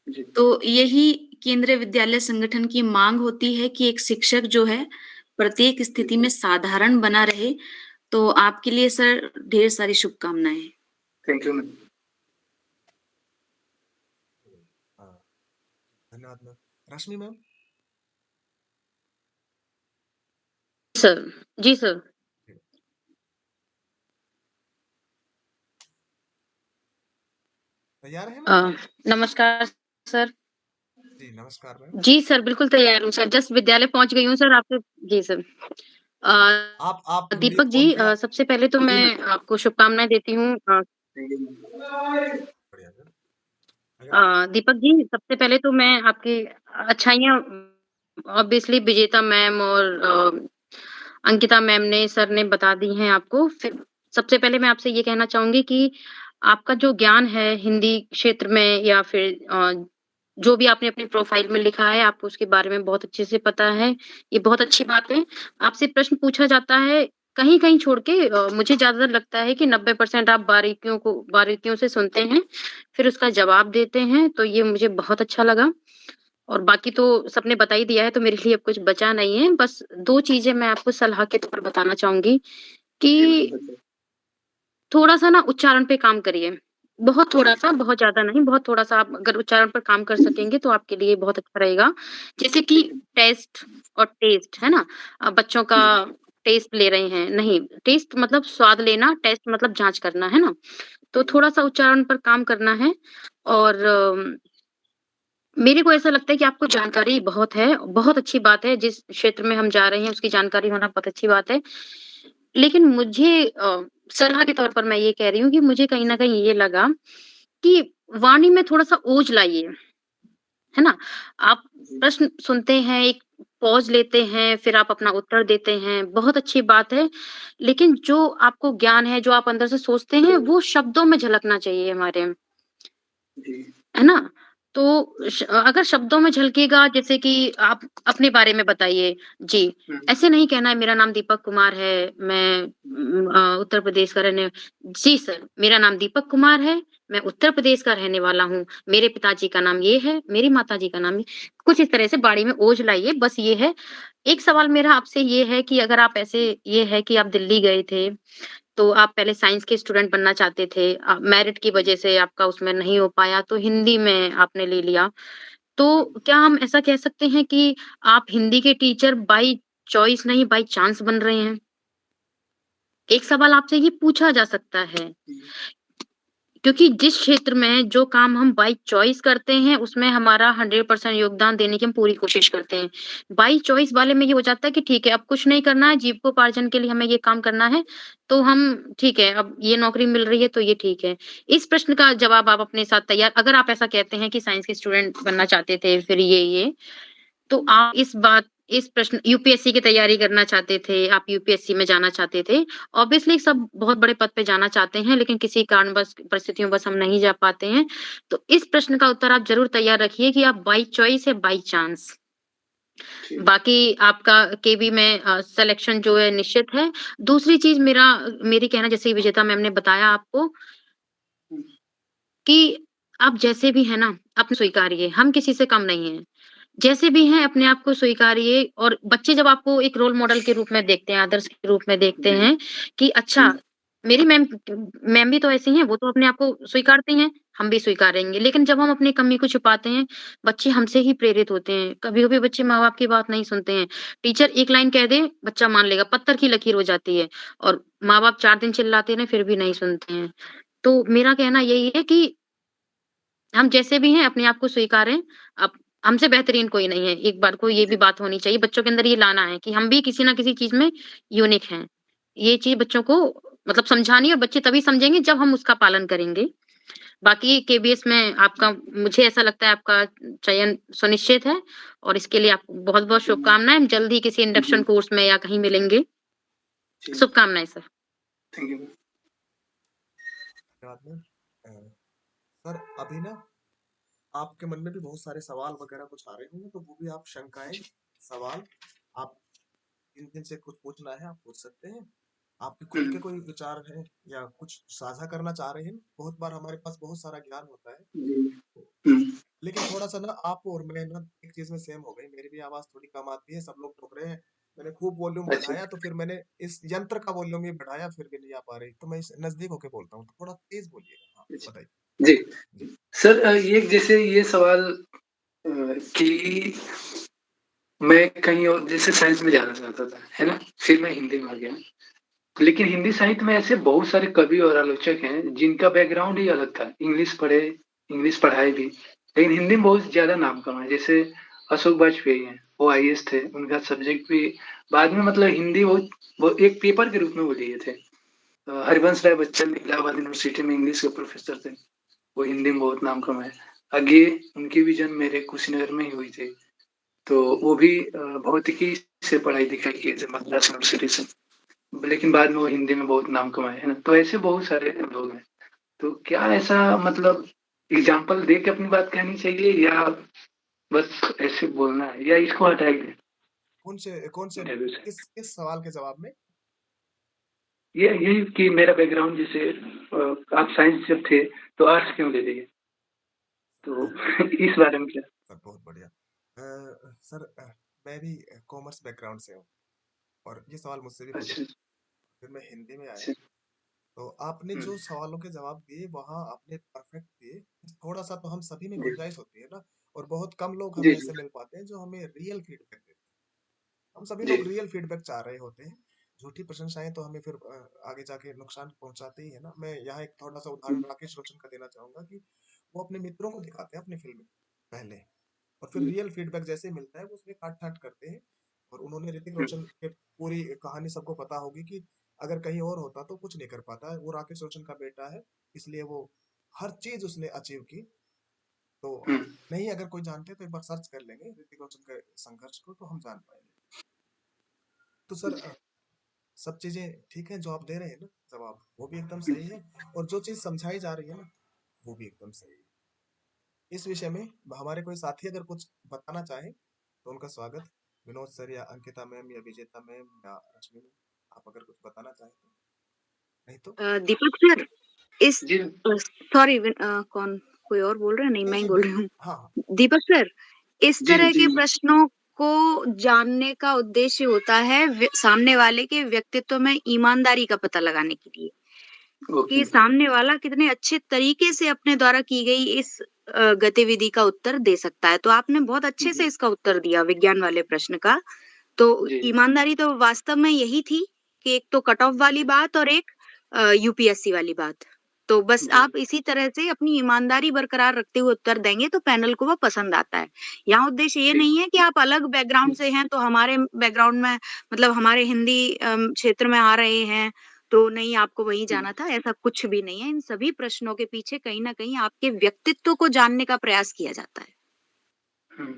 जी तो यही केंद्रीय विद्यालय संगठन की मांग होती है कि एक शिक्षक जो है प्रत्येक स्थिति में साधारण बना रहे। तो आपके लिए सर ढेर सारी शुभकामनाएं। Thank you ma'am. धन्यवाद मैम। रश्मि मैम। सर, जी सर। तैयार है मैम? नमस्कार सर। जी नमस्कार मैम। जी सर, बिल्कुल तैयार हूँ सर, जस्ट विद्यालय पहुँच गई हूँ सर आपसे। जी सर। आप वीडियो दीपक जी, ऑन किया? सबसे पहले तो मैं आपको शुभकामनाएँ देती हूँ। बढ़िया मैम। अगर दीपक जी, सबसे पहले तो मैं आपकी अच्छाइयाँ ऑब्वियसली विजेता मैम और अंकिता मैम ने, सर ने बता दी हैं आपको। फिर सबसे पहले मैं आपसे ये कहना चाहूँगी कि आपका जो ज्ञान है हिंदी क्षेत्र में या फिर जो भी आपने अपने प्रोफ़ाइल में लिखा है, आपको उसके बारे में बहुत अच्छे से पता है। ये बहुत अच्छी बात है। आपसे प्रश्न पूछा जाता है कहीं-कहीं छोड़ के, मुझे ज़्यादातर लगता है कि 90% आप बारीकियों से सुनते हैं, फिर उसका जवाब देते हैं, तो ये मुझे बहुत अच्छा लगा। और बाकी तो सबने बता ही दिया है, तो मेरे लिए अब कुछ बचा नहीं है। बस 2 चीज़ें मैं आपको सलाह के तौर पर बताना चाहूँगी जी मैम कि बताइए। थोड़ा-सा ना उच्चारण पे काम करिए। बहुत थोड़ा-सा, बहुत ज़्यादा नहीं, बहुत थोड़ा-सा आप अगर उच्चारण पर काम कर सकेंगे तो आपके लिए बहुत अच्छा रहेगा। जैसे कि टेस्ट और टेस्ट, है ना? बच्चों का जी टेस्ट ले रहे हैं, नहीं, टेस्ट मतलब स्वाद लेना, टेस्ट मतलब जाँच करना, है ना? तो थोड़ा-सा उच्चारण पर काम करना है। और मेरे को ऐसा लगता है कि आपको जानकारी बहुत है, बहुत अच्छी बात है, जिस क्षेत्र में हम जा रहे हैं उसकी जानकारी होना बहुत अच्छी बात है। लेकिन मुझे सलाह के तौर पर मैं ये कह रही हूँ कि मुझे कहीं न कहीं ये लगा कि वाणी में थोड़ा-सा ओज लाइए, है ना? आप जी प्रश्न सुनते हैं, एक पॉज़ लेते हैं, फिर आप अपना उत्तर देते हैं, बहुत अच्छी बात है। लेकिन जो आपको ज्ञान है, जो आप अंदर से सोचते हैं, वो शब्दों में झलकना चाहिए हमारे, जी है ना? तो अगर शब्दों में झलकेगा जैसे कि आप अपने बारे में बताइए। जी, हुँ, ऐसे नहीं कहना है मेरा नाम दीपक कुमार है, मैं उत्तर प्रदेश का रहने जी सर, मेरा नाम दीपक कुमार है, मैं उत्तर प्रदेश का रहने वाला हूँ, मेरे पिताजी का नाम ये है, मेरी माताजी का नाम ये कुछ इस तरह से बाड़ी में ओझ लाइए, बस ये है। एक सवाल मेरा आपसे ये है कि अगर आप ऐसे ये है कि आप दिल्ली गए थे तो आप पहले साइंस के स्टूडेंट बनना चाहते थे, मेरिट की वजह से आपका उसमें नहीं हो पाया तो हिंदी में आपने ले लिया। तो क्या हम ऐसा कह सकते हैं कि आप हिंदी के टीचर बाय चॉइस नहीं बाय चांस बन रहे हैं? एक सवाल आपसे ये पूछा जा सकता है। हुँ, क्योंकि जिस क्षेत्र में जो काम हम बाय चॉइस करते हैं, उसमें हमारा 100% योगदान देने की हम पूरी कोशिश करते हैं। बाय चॉइस वाले में ये हो जाता है कि ठीक है, अब कुछ नहीं करना है, जीविकोपार्जन के लिए हमें ये काम करना है, तो हम ठीक है, अब ये नौकरी मिल रही है, तो ये ठीक है। इस प्रश्न का जवाब आप अपने साथ तैयार अगर आप ऐसा कहते हैं कि साइंस के स्टूडेंट बनना चाहते थे, फिर ये, तो आप इस प्रश्न यूपीएससी की तैयारी करना चाहते थे, आप यूपीएससी में जाना चाहते थे। ऑब्वियसली सब बहुत बड़े पद पे जाना चाहते हैं, लेकिन किसी कारणवश परिस्थितियों हम नहीं जा पाते हैं। तो इस प्रश्न का उत्तर आप ज़रूर तैयार रखिए कि आप बाय चॉइस या बाय चांस। ठीक। बाकी आपका केवी में सिलेक्शन जो है निश्चित है। दूसरी चीज़ मेरी कहना जैसे विजेता मैम ने बताया आपको हुँ, कि आप जैसे भी हैं ना, आप स्वीकारिए, हम किसी से कम नहीं हैं। जैसे भी हैं अपने आप को स्वीकारिए और बच्चे जब आपको एक रोल मॉडल के रूप में देखते हैं, आदर्श के रूप में देखते जी, हैं कि हुँ, अच्छा मेरी मैम भी तो ऐसी हैं, वो तो अपने आप को स्वीकारती हैं, हम भी स्वीकारेंगे। लेकिन जब हम अपनी कमी को छुपाते हैं, बच्चे हमसे ही प्रेरित होते हैं। कभी-कभी बच्चे माँ-बाप की बात नहीं सुनते हैं। टीचर एक लाइन कह दे, बच्चा मान लेगा, पत्थर की लकीर हो जाती है और माँ-बाप 4 दिन चिल्लाते रहें, फिर भी नहीं सुनते हैं। तो मेरा कहना यही है कि हम जैसे भी हैं अपने आप को स्वीकारें। अब हमसे बेहतरीन कोई नहीं है। एक बार को ये भी जी, बात होनी चाहिए, बच्चों के अंदर ये लाना है कि हम भी किसी न किसी चीज़ में यूनिक हैं। ये चीज़ बच्चों को मतलब समझानी है और बच्चे तभी समझेंगे जब हम उसका पालन करेंगे। बाकी केबीएस में आपका मुझे ऐसा लगता है आपका चयन सुनिश्चित है और इसके लिए आपको बहुत-बहुत धन्यवाद। शुभकामनाएँ। हम जल्द ही किसी जी, इंडक्शन कोर्स में या कहीं मिलेंगे। जी, शुभकामनाएँ सर। Thank you. धन्यवाद मैम। सर अभी ना आपके मन में भी बहुत सारे सवाल वगैरह कुछ आ रहे होंगे, तो वो भी आप शंकाएँ, सवाल आप जिनसे कुछ पूछना है आप पूछ सकते हैं। आपके हुँ, खुद के कोई विचार हैं या कुछ साझा करना चाह रहे हैं? बहुत बार हमारे पास बहुत सारा ज्ञान होता है, जी, हुँ, लेकिन थोड़ा-सा ना आप और मैं ना एक चीज़ में सेम हो गई। मेरी भी आवाज़ थोड़ी कम आती है, सब लोग टोक रहे हैं। मैंने खूब वॉल्यूम अच्छा, बढ़ाया तो फिर मैंने इस यंत्र का वॉल्यूम ही बढ़ाया, फिर भी नहीं आ पा रही। तो मैं इस नज़दीक होके बोलता हूँ, तो थोड़ा तेज़ बोलिएगा। हाँ, अच्छा। बताइए। जी, जी। सर ये जैसे ये सवाल कि मैं कहीं और जैसे साइंस में जाना चाहता था, है ना? फिर मैं हिंदी में आ गया। लेकिन हिंदी साहित्य में ऐसे बहुत सारे कवि और आलोचक हैं, जिनका बैकग्राउंड ही अलग था। इंग्लिश पढ़े, इंग्लिश पढ़ाए भी, लेकिन हिंदी में बहुत ज़्यादा नाम कमाए। जैसे अशोक बाजपेयी हैं, वो आईएएस थे, उनका सब्जेक्ट भी बाद में मतलब हिंदी वो एक पेपर के रूप में वो लिए थे। हरिवंश राय बच्चन इलाहाबाद यूनिवर्सिटी में इंग्लिश के प्रोफ़ेसर थे, वो हिंदी में बहुत नाम कमाए। आगे उनकी भी जन्म मेरे कुशीनगर में ही हुई थी, तो वो भी भौतिकी से पढ़ाई-लिखाई किए थे मद्रास यूनिवर्सिटी से। लेकिन बाद में वो हिंदी में बहुत नाम कमाए, है ना? तो ऐसे बहुत सारे लोग हैं। तो क्या ऐसा मतलब एग्ज़ाम्पल दे के अपनी बात कहनी चाहिए या बस ऐसे बोलना है या इसको हटा ही दें कौन से इंटरव्यू से? किस सवाल के जवाब में? ये यही कि मेरा बैकग्राउंड जैसे आप साइंस जब थे तो आर्ट्स क्यों ले लिए? तो हाँ, इस बारे में क्या? सर बहुत बढ़िया। सर मैं भी कॉमर्स बैकग्राउंड से हूँ और ये सवाल मुझसे भी पूछा, अच्छा, फिर मैं हिंदी में आया। अच्छा। तो आपने हुँ, जो सवालों के जवाब दिए वहाँ आपने परफेक्ट दिए। थोड़ा-सा तो हम सभी में जी। गुंजाइश होती है ना, और बहुत कम लोग जी, हमें जी। ऐसे मिल पाते हैं जो हमें रियल फीडबैक देते हैं। हम सभी जी। लोग रियल फीडबैक चाह रहे होते हैं। झूठी प्रशंसाएँ तो हमें फिर आगे जाके नुकसान पहुँचाती ही है ना। मैं यहाँ एक थोड़ा-सा हुँ, उदाहरण राकेश रोशन का देना चाहूँगा कि वो अपने मित्रों को दिखाते हैं अपनी फ़िल्में पहले, और फिर हुँ, रियल फीडबैक जैसे ही मिलता है वो उसमें काट-छाँट करते हैं। और उन्होंने ऋतिक हुँ, रोशन के पूरी कहानी सबको पता होगी कि अगर कहीं और होता तो कुछ नहीं कर पाता। वो राकेश रोशन का बेटा है, इसलिए वो हर चीज़ उसने अचीव की। तो हुँ। नहीं अगर कोई जानते तो एक बार सर्च कर लेंगे ऋतिक रोशन के संघर्ष को, तो हम जान पाएँगे। तो सर सब चीज़ें ठीक हैं जो आप दे रहे हैं ना जवाब, वो भी एकदम सही है, और जो चीज़ समझाई जा रही है ना, वो भी एकदम सही है। इस विषय में हमारे कोई साथी अगर कुछ बताना चाहे तो उनका स्वागत। विनोद सर या अंकिता मैम या विजेता मैम या रश्मि मैम, आप अगर कुछ बताना चाहें तो। नहीं तो दीपक सर, इस जी सॉरी, कौन, कोई और बोल रहा है? नहीं, मैं ही जी बोल रही हूँ। हाँ दीपक सर, इस जी तरह जी के प्रश्नों को जानने का उद्देश्य होता है सामने वाले के व्यक्तित्व में ईमानदारी का पता लगाने के लिए, ओके कि सामने वाला कितने अच्छे तरीके से अपने द्वारा की गई इस गतिविधि का उत्तर दे सकता है। तो आपने बहुत अच्छे से जी इसका उत्तर दिया विज्ञान वाले प्रश्न का। तो जी ईमानदारी तो वास्तव में यही थी कि एक तो कट ऑफ वाली बात और एक यूपीएससी वाली बात। तो बस जी आप इसी तरह से अपनी ईमानदारी बरकरार रखते हुए उत्तर देंगे तो पैनल को वो पसंद आता है। यहाँ उद्देश्य ये ठीक नहीं है कि आप अलग बैकग्राउंड से हैं तो हमारे बैकग्राउंड में, मतलब हमारे हिंदी क्षेत्र में आ रहे हैं तो नहीं आपको वहीं जाना था, ऐसा कुछ भी नहीं है। इन सभी प्रश्नों के पीछे कहीं न कहीं आपके व्यक्तित्व को जानने का प्रयास किया जाता है। हम्म,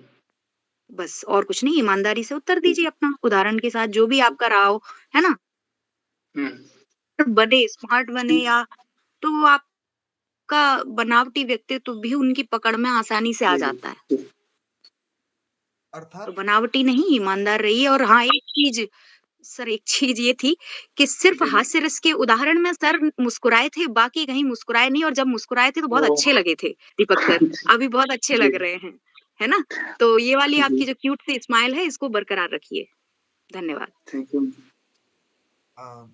बस और कुछ नहीं, ईमानदारी से उत्तर ठीक दीजिए अपना, उदाहरण के साथ जो भी आपका रहा हो, है ना? हम्म, बने, स्मार्ट बने ठीक या तो वो आपका बनावटी व्यक्तित्व भी उनकी पकड़ में आसानी से आ जी जाता है। जी तो अर्थात बनावटी नहीं, ईमानदार रहिए। और हाँ, एक चीज़ सर, एक चीज़ ये थी कि सिर्फ़ जी हास्य रस के उदाहरण में सर मुस्कुराए थे, बाकी कहीं मुस्कुराए नहीं, और जब मुस्कुराए थे तो बहुत ओ अच्छे लगे थे दीपक सर, अभी बहुत अच्छे जी लग रहे हैं, है ना? तो ये वाली जी आपकी जो क्यूट सी स्माइल है इसको बरकरार रखिए। धन्यवाद। थैंक यू अ,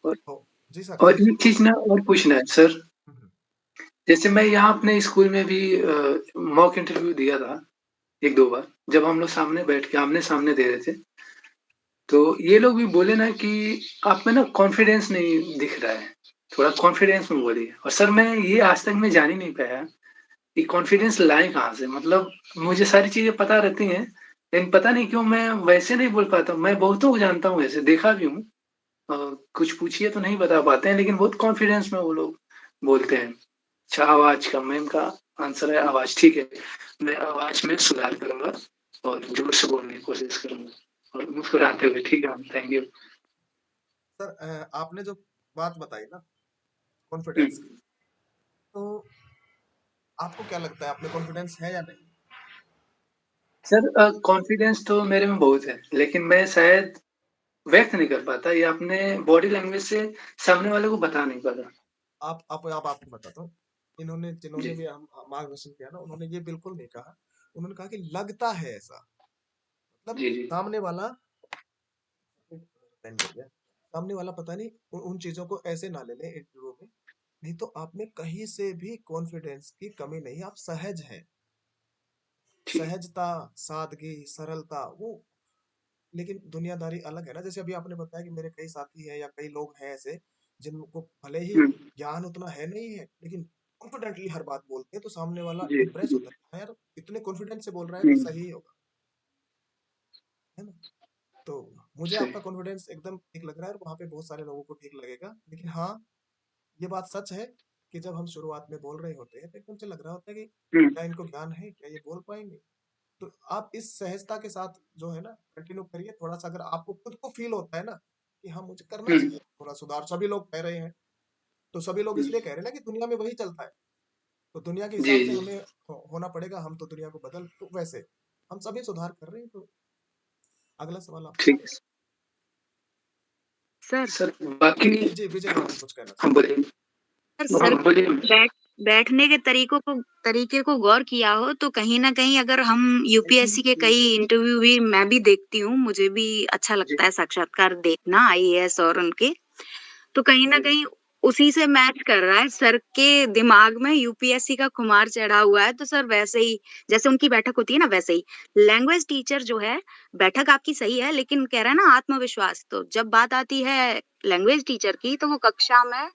और तो जी सर, और जी। एक चीज ना और पूछना है सर। हुँ, हुँ। जैसे मैं यहाँ अपने स्कूल में भी मॉक इंटरव्यू दिया था एक दो बार, जब हम लोग सामने बैठ के आमने सामने दे रहे थे, तो ये लोग भी बोले ना कि आप में ना कॉन्फिडेंस नहीं दिख रहा है, थोड़ा कॉन्फिडेंस में बोलिए। और सर मैं ये आज तक मैं जान ही नहीं पाया कि कॉन्फिडेंस लाए कहाँ से। मतलब मुझे सारी चीजें पता रहती हैं, लेकिन पता नहीं क्यों मैं वैसे नहीं बोल पाता हूँ। मैं बहुतों को जानता हूँ, वैसे देखा भी हूँ, कुछ पूछिए तो नहीं बता पाते हैं, लेकिन बहुत कॉन्फिडेंस में वो लोग बोलते हैं। अच्छा, आवाज का, मैम का आंसर है आवाज। ठीक है, मैं आवाज में सुधार करूंगा और जोर से बोलने की कोशिश करूंगा और मुस्कुराते हुए। ठीक है, थैंक यू। सर, आपने जो बात बताई ना कॉन्फिडेंस हम्म, की, तो आपको क्या लगता है आप में कॉन्फिडेंस है या नहीं? सर कॉन्फिडेंस तो मेरे में बहुत है, लेकिन मैं शायद व्यक्त नहीं कर पाता या अपने बॉडी लैंग्वेज से सामने वाले को बता नहीं पाता। आप आपको बताता हूँ। इन्होंने जी जिन्होंने भी हम मार्गदर्शन किया ना, उन्होंने ये बिल्कुल नहीं कहा। उन्होंने कहा कि लगता है ऐसा। मतलब जी जी सामने वाला पेन गिर गया। सामने वाला पता नहीं उन चीज़ों को ऐसे ना ले ले इंटरव्यू में। नहीं तो आप में कहीं से भी कॉन्फिडेंस की कमी नहीं, आप सहज हैं। ठीक। सहजता, सादगी, सरलता वो, लेकिन दुनियादारी अलग है ना। जैसे अभी आपने बताया कि मेरे कई साथी हैं या कई लोग हैं ऐसे, जिनको भले ही हम्म, ज्ञान उतना है नहीं है, लेकिन कॉन्फिडेंटली हर बात बोलते हैं, तो सामने वाला जी इम्प्रेस जी होता है, हाँ यार इतने कॉन्फिडेंस से बोल रहा है तो हम्म, सही ही होगा, है ना? तो मुझे सही। आपका कॉन्फिडेंस एकदम ठीक लग रहा है और वहाँ पे बहुत सारे लोगों को ठीक लगेगा। लेकिन हाँ, ये बात सच है कि जब हम शुरुआत में बोल रहे होते हैं तो एकदम से लग रहा होता है कि हम्म, क्या इनको ज्ञान है, क्या ये बोल पाएंगे? तो आप इस सहजता के साथ जो है ना कंटिन्यू करिए। थोड़ा सा अगर आपको खुद को फील होता है ना कि हाँ मुझे करना हम्म, चाहिए थोड़ा सुधार, सभी लोग कह रहे हैं, तो सभी लोग हम्म, इसलिए कह रहे हैं ना कि दुनिया में वही चलता है, तो दुनिया के जी हिसाब से जी हमें होना पड़ेगा। हम तो दुनिया को बदल, तो वैसे हम सभी सुधार कर रहे हैं। तो अगला सवाल आप। ठीक है सर, सर। बाकी जी जी, विजय हाँ मैम कुछ कहना हाँ, चाहते हैं। बोलिए। सर हाँ बोलिए। बैठ बैठने के तरीके को गौर किया हो तो कहीं न कहीं अगर हम यूपीएससी के कई इंटरव्यू भी मैं भी देखती हूँ, मुझे भी अच्छा जी लगता है साक्षात्कार देखना आईएएस और उनके, तो कहीं न जी कहीं उसी से मैच कर रहा है। सर के दिमाग में यूपीएससी का खुमार चढ़ा हुआ है, तो सर वैसे ही जैसे उनकी बैठक होती है ना वैसे ही। लैंग्वेज टीचर जो है, बैठक आपकी सही है लेकिन कह रहा है ना आत्मविश्वास, तो जब बात आती है लैंग्वेज टीचर की तो वो कक्षा में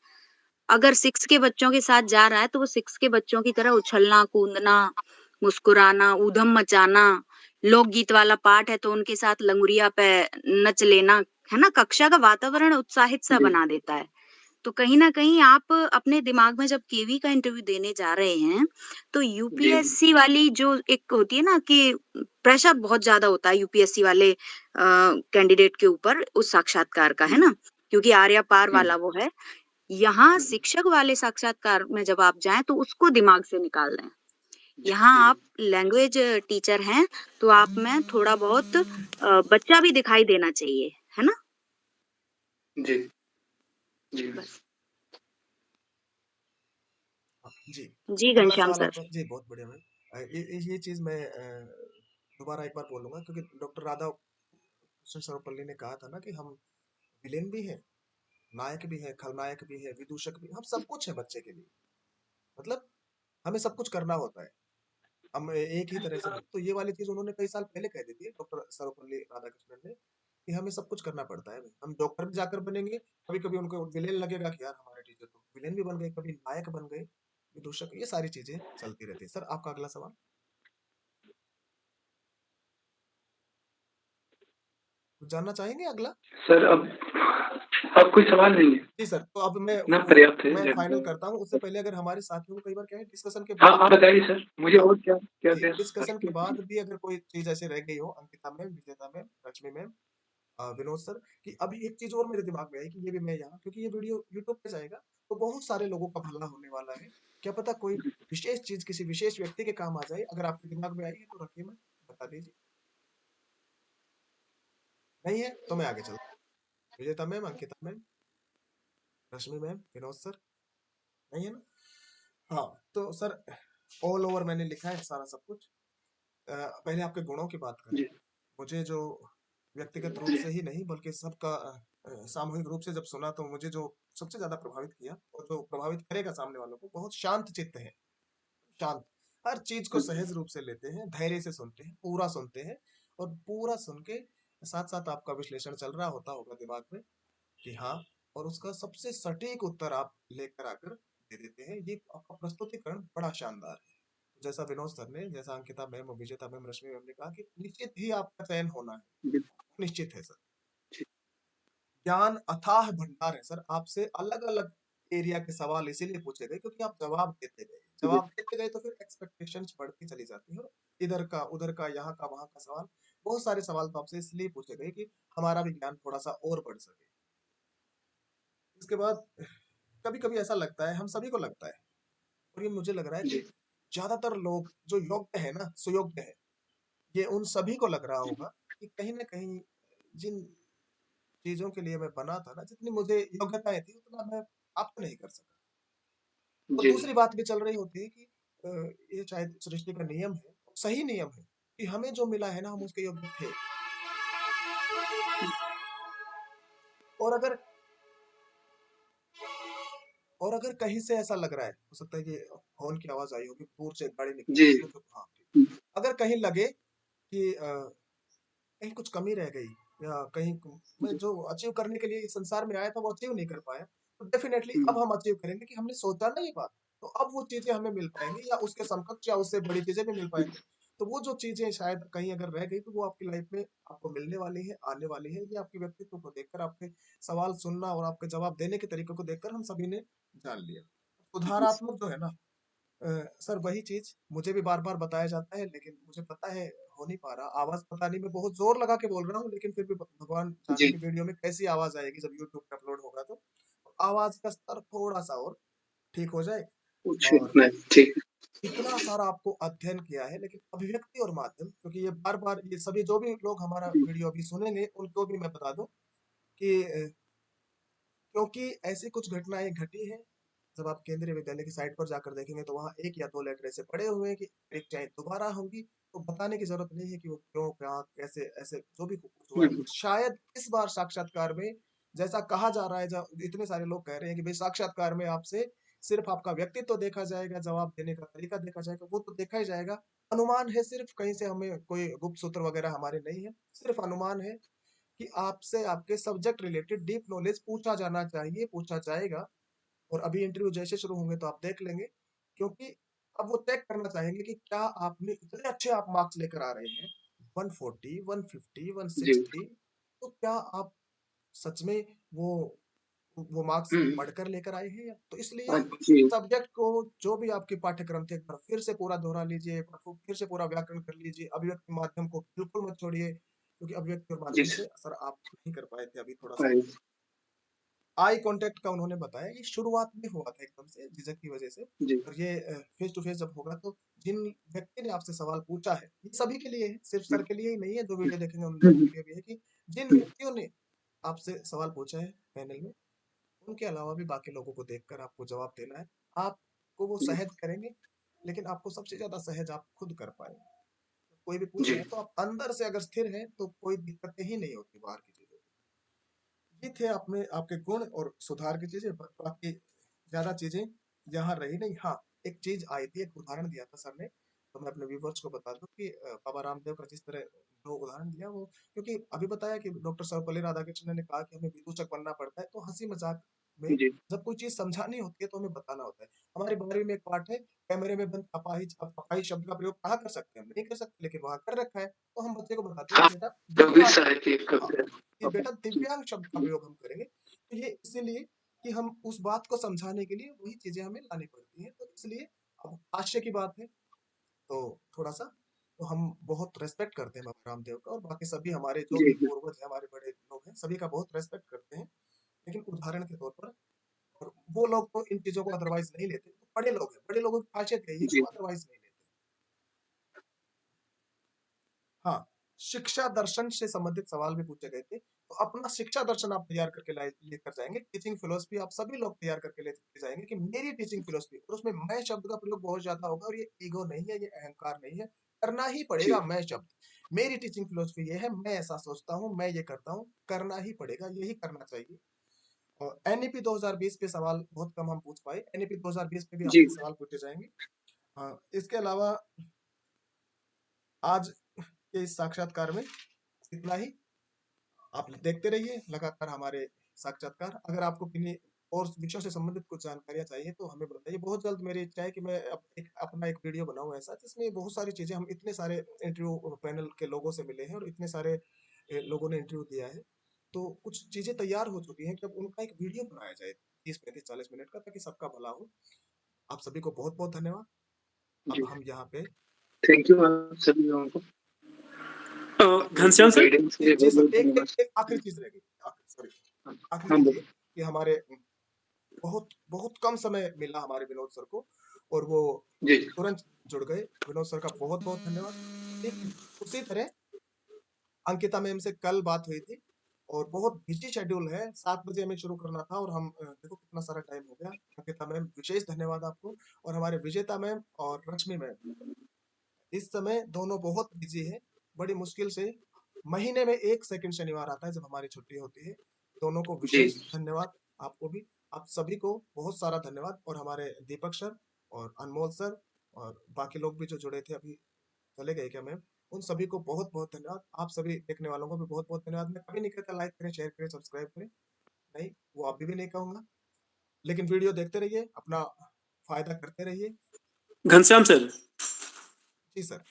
अगर 6 के बच्चों के साथ जा रहा है तो वो 6 के बच्चों की तरह उछलना, कूदना, मुस्कुराना, ऊधम मचाना, लोकगीत वाला पाठ है तो उनके साथ लंगुरिया पे नच लेना, है ना? कक्षा का वातावरण उत्साहित सा जी बना देता है। तो कहीं न कहीं आप अपने दिमाग में जब केवी का इंटरव्यू देने जा रहे हैं, तो जी यूपीएससी वाली जो एक होती है ना कि प्रेशर बहुत ज़्यादा होता है यूपीएससी वाले कैंडिडेट के ऊपर उस साक्षात्कार का, है हम्म, ना? क्योंकि आर्या पार हम्म, वाला वो है। यहाँ हम्म, शिक्षक वाले साक्षात्कार में जब आप जाएँ तो उसको दिमाग से निकाल दें। यहाँ जी, आप लैंग्वेज टीचर हैं, तो आप में थोड़ा बहुत बच्चा भी दिखाई देना चाहिए, है ना? जी, जी। बस। हाँ, जी। जी, अगला घनश्याम सवाल सर। आपका जी, बहुत बढ़िया मैम। ये चीज़ मैं दोबारा एक बार बोलूँगा क्योंकि डॉक्टर राधा कृष्ण सर्वपल्ली ने कहा था ना कि हम विलेन भी हैं, नायक भी हैं, खलनायक भी हैं, विदूषक भी, हम सब कुछ है बच्चे के लिए। मतलब हमें सब कुछ करना होता है। हम एक ही तरह से नहीं। तो ये वाली चीज़ उन्होंने कई साल पहले कह दी थी डॉक्टर सर्वपल्ली राधाकृष्णन ने कि हमें सब कुछ करना पड़ता है। हम डॉक्टर भी जाकर बनेंगे, कभी-कभी उनको विलेन लगेगा कि यार हमारे टीचर तो विलेन भी बन गए, कभी नायक बन गए, विदूषक, ये सारी चीज़ें चलती रहती है। सर आपका अगला सवाल? कुछ जानना चाहेंगे अगला? सर अब कोई सवाल नहीं है। जी सर, तो अब इतना पर्याप्त है मैं फाइनल लगभग। करता हूँ। उससे पहले अगर हमारे साथियों को कई बार क्या है डिस्कशन के हाँ, बाद आप भी बताइए सर, मुझे हाँ, और क्या क्या जी, क्या डिस्कशन के सकते हैं? बाद भी अगर कोई चीज़ ऐसे रह गई हो, अंकिता मैम, विजेता मैम, रश्मि मैम, विनोद सर, कि अभी एक चीज़ और मेरे दिमाग में आई कि ये भी मैं यहाँ क्योंकि ये वीडियो यूट्यूब पे जाएगा, तो बहुत सारे लोगों का भला होने वाला है। क्या पता कोई विशेष चीज़ किसी विशेष व्यक्ति के काम आ जाए। अगर आपके दिमाग में आई है तो रखिए मैम, बता दीजिए। नहीं है तो मैं आगे चलता हूँ। विजेता मैम, अंकिता मैम, रश्मि मैम, विनोद सर, नहीं है ना? हाँ, तो सर ऑल ओवर मैंने लिखा है सारा सब कुछ। पहले आपके गुणों की बात करें। जी, मुझे जो व्यक्तिगत रूप जी, से ही नहीं बल्कि सबका सामूहिक रूप से जब सुना तो मुझे जो सबसे ज़्यादा प्रभावित किया और जो प्रभावित करेगा सामने वालों को, बहुत शांत चित्त है। शांत, हर चीज़ को सहज रूप से लेते हैं, धैर्य से सुनते हैं, पूरा सुनते हैं और पूरा सुन के साथ-साथ आपका विश्लेषण चल रहा होता होगा दिमाग में कि हाँ, और उसका सबसे सटीक उत्तर आप लेकर आकर दे देते हैं। ये आपका प्रस्तुतिकरण बड़ा शानदार है। जैसा विनोद सर ने, जैसा अंकिता मैम और विजेता मैम, रश्मि मैम ने कहा कि निश्चित ही आपका चयन होना है, जी, निश्चित है सर। जी, ज्ञान अथाह भंडार है सर। आपसे अलग-अलग एरिया के सवाल इसीलिए पूछे गए क्योंकि आप जवाब देते गए। जी, जवाब देते गए तो फिर एक्सपेक्टेशंस बढ़ती चली जाती है। इधर का, उधर का, यहाँ का, वहाँ का सवाल, बहुत सारे सवाल तो आपसे इसलिए पूछे गए कि हमारा भी ज्ञान थोड़ा-सा और बढ़ सके। इसके बाद कभी-कभी ऐसा लगता है, हम सभी को लगता है और ये मुझे लग रहा है कि जी, ज्यादातर लोग जो योग्य है ना, सुयोग्य है, ये उन सभी को लग रहा होगा कि कहीं न कहीं जिन चीज़ों के लिए मैं बना था ना, जितनी मुझे योग्यताएँ थी, उतना मैं प्राप्त नहीं कर सका। और जी, दूसरी बात भी चल रही होती है कि अ, ये शायद सृष्टि का नियम है, सही नियम है कि हमें जो मिला है ना, हम उसके योग्य थे। और अगर और अगर कहीं से ऐसा लग रहा है, हो सकता है कि हॉर्न की आवाज़ आई होगी, दूर से गाड़ी निकली जी, होगी, तो हाँ, ठीक। अगर कहीं लगे कि कहीं कुछ कमी रह गई या कहीं मैं जी, जो अचीव करने के लिए इस संसार में आया था वो अचीव नहीं कर पाया, तो डेफिनेटली हुँ, अब हम अचीव करेंगे कि हमने सोचा ना ये बात, तो अब वो चीजें हमें मिल पाएंगी या उसके समकक्ष या उससे बड़ी चीजें भी मिल पाएंगी। तो वो जो चीजें शायद कहीं अगर रह गई तो वो आपकी लाइफ में आपको मिलने वाली है, आने वाली है। ये आपके व्यक्तित्व को देखकर, आपके सवाल सुनना और आपके जवाब देने के तरीके को देखकर हम सभी ने जान लिया। जी, सुधारात्मक जो है ना, सर वही चीज़ मुझे भी बार-बार बताया जाता है, लेकिन मुझे पता है हो नहीं पा रहा। आवाज़ पता नहीं मैं बहुत ज़ोर लगा के बोल रहा हूँ, लेकिन फिर भी भ भगवान जाने जी, कि वीडियो में कैसी आवाज़ आएगी जब यूट्यूब पे अपलोड होगा तो। आवाज़ का स्तर थोड़ा-सा और ठीक हो जाए। कुछ और नहीं, ठीक है। इतना सारा आपको अध्ययन किया है, लेकिन अभिव्यक्ति और माध्यम, क्योंकि ये बार-बार ये सभी जो भी लोग हमारा जी, वीडियो अभी सुनेंगे, उनको भी मैं बता दूँ कि क्योंकि ऐसी कुछ घटनाएँ घटी हैं, जब आप केंद्रीय विद्यालय की साइट पर जाकर देखेंगे तो वहाँ 1 या 2 लेटर ऐसे पड़े हुए हैं कि परीक्षाएँ दोबारा होंगी, तो बताने की ज़रूरत नहीं है कि वो क्यों, क्या, कैसे, ऐसे जो भी कुछ हुआ है। हुँ, शायद इस बार साक्षात्कार में जैसा कहा जा रहा है, ज इतने सारे लोग कह रहे हैं कि भई साक्षात्कार में आपसे सिर्फ़ आपका व्यक्तित्व देखा जाएगा, जवाब देने का तरीका देखा जाएगा, वो तो देखा ही जाएगा। अनुमान है सिर्फ़, कहीं से हमें कोई गुप्त सूत्र वगैरह हमारे नहीं है, सिर्फ़ अनुमान है कि आपसे आपके सब्जेक्ट रिलेटेड डीप नॉलेज पूछा जाना चाहिए, पूछा जाएगा। और अभी इंटरव्यू जैसे शुरू होंगे तो आप देख लेंगे, क्योंकि अब वो चेक करना चाहेंगे कि क्या आपने इतने अच्छे आप मार्क्स लेकर आ रहे हैं, 140, 150, जी, 160, तो क्या आप सच में वो वो मार्क्स हुँ, पढ़कर लेकर आए हैं? तो इसलिए जी, सब्जेक्ट को, जो भी आपके पाठ्यक्रम थे, एक बार फिर से पूरा दोहरा लीजिए, एक बार फिर से पूरा व्याकरण कर लीजिए, अभिव्यक्ति माध्यम को बिल्कुल मत छोड़िए, क्योंकि अभिव्यक्ति और जी माध्यम सर, से सर आप नहीं कर पाए थे अभी थोड़ा-सा। हाँ, आई कांटेक्ट का उन्होंने बताया, ये शुरुआत में हुआ था एकदम से झिझक की वजह से, जी। और ये फेस टू फेस जब होगा तो जिन व्यक्ति ने आपसे सवाल पूछा है, ये सभी के लिए है, सिर्फ सर के लिए ही नहीं है, जो वीडियो देखेंगे उन लोगों के लिए भी है, कि जिन व्यक्तियों ने आपसे सवाल पूछा है पैनल में, उनके अलावा भी बाकी लोगों को देखकर आपको जवाब देना है। आपको वो जी। सहज करेंगे, लेकिन आपको सबसे ज्यादा सहज आप खुद कर पाएंगे। कोई भी पूछ जी। रहा है तो आप अंदर से अगर स्थिर हैं तो कोई दिक्कतें ही नहीं होती बाहर की चीजों की। ये थे अपने आपके गुण और सुधार की चीजें, बाकी ज्यादा चीजें यहाँ रही नहीं। हाँ, एक चीज आई थी, एक उदाहरण दिया था सर ने, तो मैं अपने व्यूवर्स को बता दूं कि बाबा रामदेव का जिस तरह जो उदाहरण दिया वो, क्योंकि अभी बताया कि डॉक्टर सर्वपल्ली राधाकृष्णन ने कहा कि हमें विदूषक बनना पड़ता है, तो हंसी मजाक में जी। जब कोई चीज समझानी होती है तो हमें बताना होता है। हमारी 12वीं में एक पाठ है, कैमरे में बंद अपाहिज, अब अपाहिज शब्द का प्रयोग कहाँ कर सकते हैं, हम नहीं कर सकते, लेकिन वहां कर रखा है, तो हम बच्चे को बताते हैं हाँ, कि बेटा कवि दिव्यांग, साहित्यिक हाँ, कवि। कि बेटा जी। दिव्यांग शब्द का प्रयोग हम करेंगे। तो ये इसीलिए कि हम उस बात को समझाने के लिए वही चीजें हमें लानी पड़ती हैं, तो इसलिए अब हास्य की बात है तो थोड़ा सा, तो हम बहुत रेस्पेक्ट करते हैं बाबा रामदेव का, और बाकी सभी हमारे जो जी। भी पूर्वज हैं, हमारे बड़े लोग हैं, सभी का बहुत रेस्पेक्ट करते हैं, लेकिन उदाहरण के तौर पर। और वो लोग तो इन चीजों को अदरवाइज नहीं लेते, तो बड़े लोग हैं, बड़े लोगों की खासियत यही है कि जी। वो अदरवाइज नहीं लेते। हाँ, शिक्षा दर्शन से संबंधित सवाल भी पूछे गए थे, तो अपना शिक्षा दर्शन आप तैयार करके लेकर जाएंगे, टीचिंग फिलोसफी आप सभी लोग तैयार करके लेकर जाएंगे कि मेरी टीचिंग फिलोसफी, और उसमें मैं शब्द का प्रयोग बहुत ज्यादा होगा, और ये ईगो नहीं है, ये अहंकार नहीं है, करना ही पड़ेगा जी। मैं शब्द। मेरी टीचिंग फिलोसफी ये है, मैं ऐसा सोचता हूँ, मैं ये करता हूँ, करना ही पड़ेगा, यही करना चाहिए। और एनईपी 2020 पे सवाल बहुत कम हम पूछ पाए, एनईपी 2020 पे भी जी। आपसे सवाल पूछे जाएंगे। हाँ, इसके अलावा आज के इस साक्षात्कार में इतना ही। आप देखते रहिए लगातार हमारे साक्षात्कार। अगर आपको किन्हीं और विषयों से संबंधित कुछ जानकारियां चाहिए तो हमें बताइए। बहुत जल्द मेरी इच्छा है कि मैं अपना एक वीडियो बनाऊं ऐसा, जिसमें बहुत सारी चीजें, हम इतने सारे इंटरव्यू पैनल के लोगों से मिले हैं और इतने सारे लोगों ने इंटरव्यू दिया है, तो कुछ चीजें तैयार हो चुकी हैं कि अब उनका एक वीडियो बनाया जाए 30, 35, 40 मिनट का, ताकि सबका भला हो। आप सभी को बहुत बहुत धन्यवाद। अब जी। हम यहाँ पे थैंक यू आप सभी लोगों को। घनश्याम सर, गाइडेंस के लिए जी बहुत सर, बहुत एक धन्यवाद। एक एक आखिरी चीज रह गई, सॉरी, आखिरी हाँ चीज ये बोलो। कि हमारे बहुत बहुत कम समय मिला हमारे विनोद सर को, और वो जी। तुरंत जुड़ गए। विनोद सर का बहुत बहुत धन्यवाद। ठीक उसी तरह अंकिता मैम से कल बात हुई थी, और बहुत बिजी शेड्यूल है, 7 बजे हमें शुरू करना था, और हम देखो कितना सारा टाइम हो गया। अंकिता मैम, विशेष धन्यवाद आपको। और हमारे विजेता मैम और रश्मि मैम, इस समय दोनों बहुत बिजी है, बड़ी मुश्किल से महीने में 1 सेकंड शनिवार आता है जब हमारी छुट्टी होती है। दोनों को जी। विशेष धन्यवाद। आपको भी, आप सभी को बहुत सारा धन्यवाद। और हमारे दीपक सर और अनमोल सर और बाकी लोग भी जो जुड़े थे, अभी चले गए क्या मैम, उन सभी को बहुत बहुत धन्यवाद। आप सभी देखने वालों को भी बहुत बहुत धन्यवाद। मैं कभी नहीं कहता लाइक करें, शेयर करें, सब्सक्राइब करें, नहीं, वो अभी भी नहीं कहूंगा, लेकिन वीडियो देखते रहिए, अपना फायदा करते रहिए। घनश्याम सर, जी सर।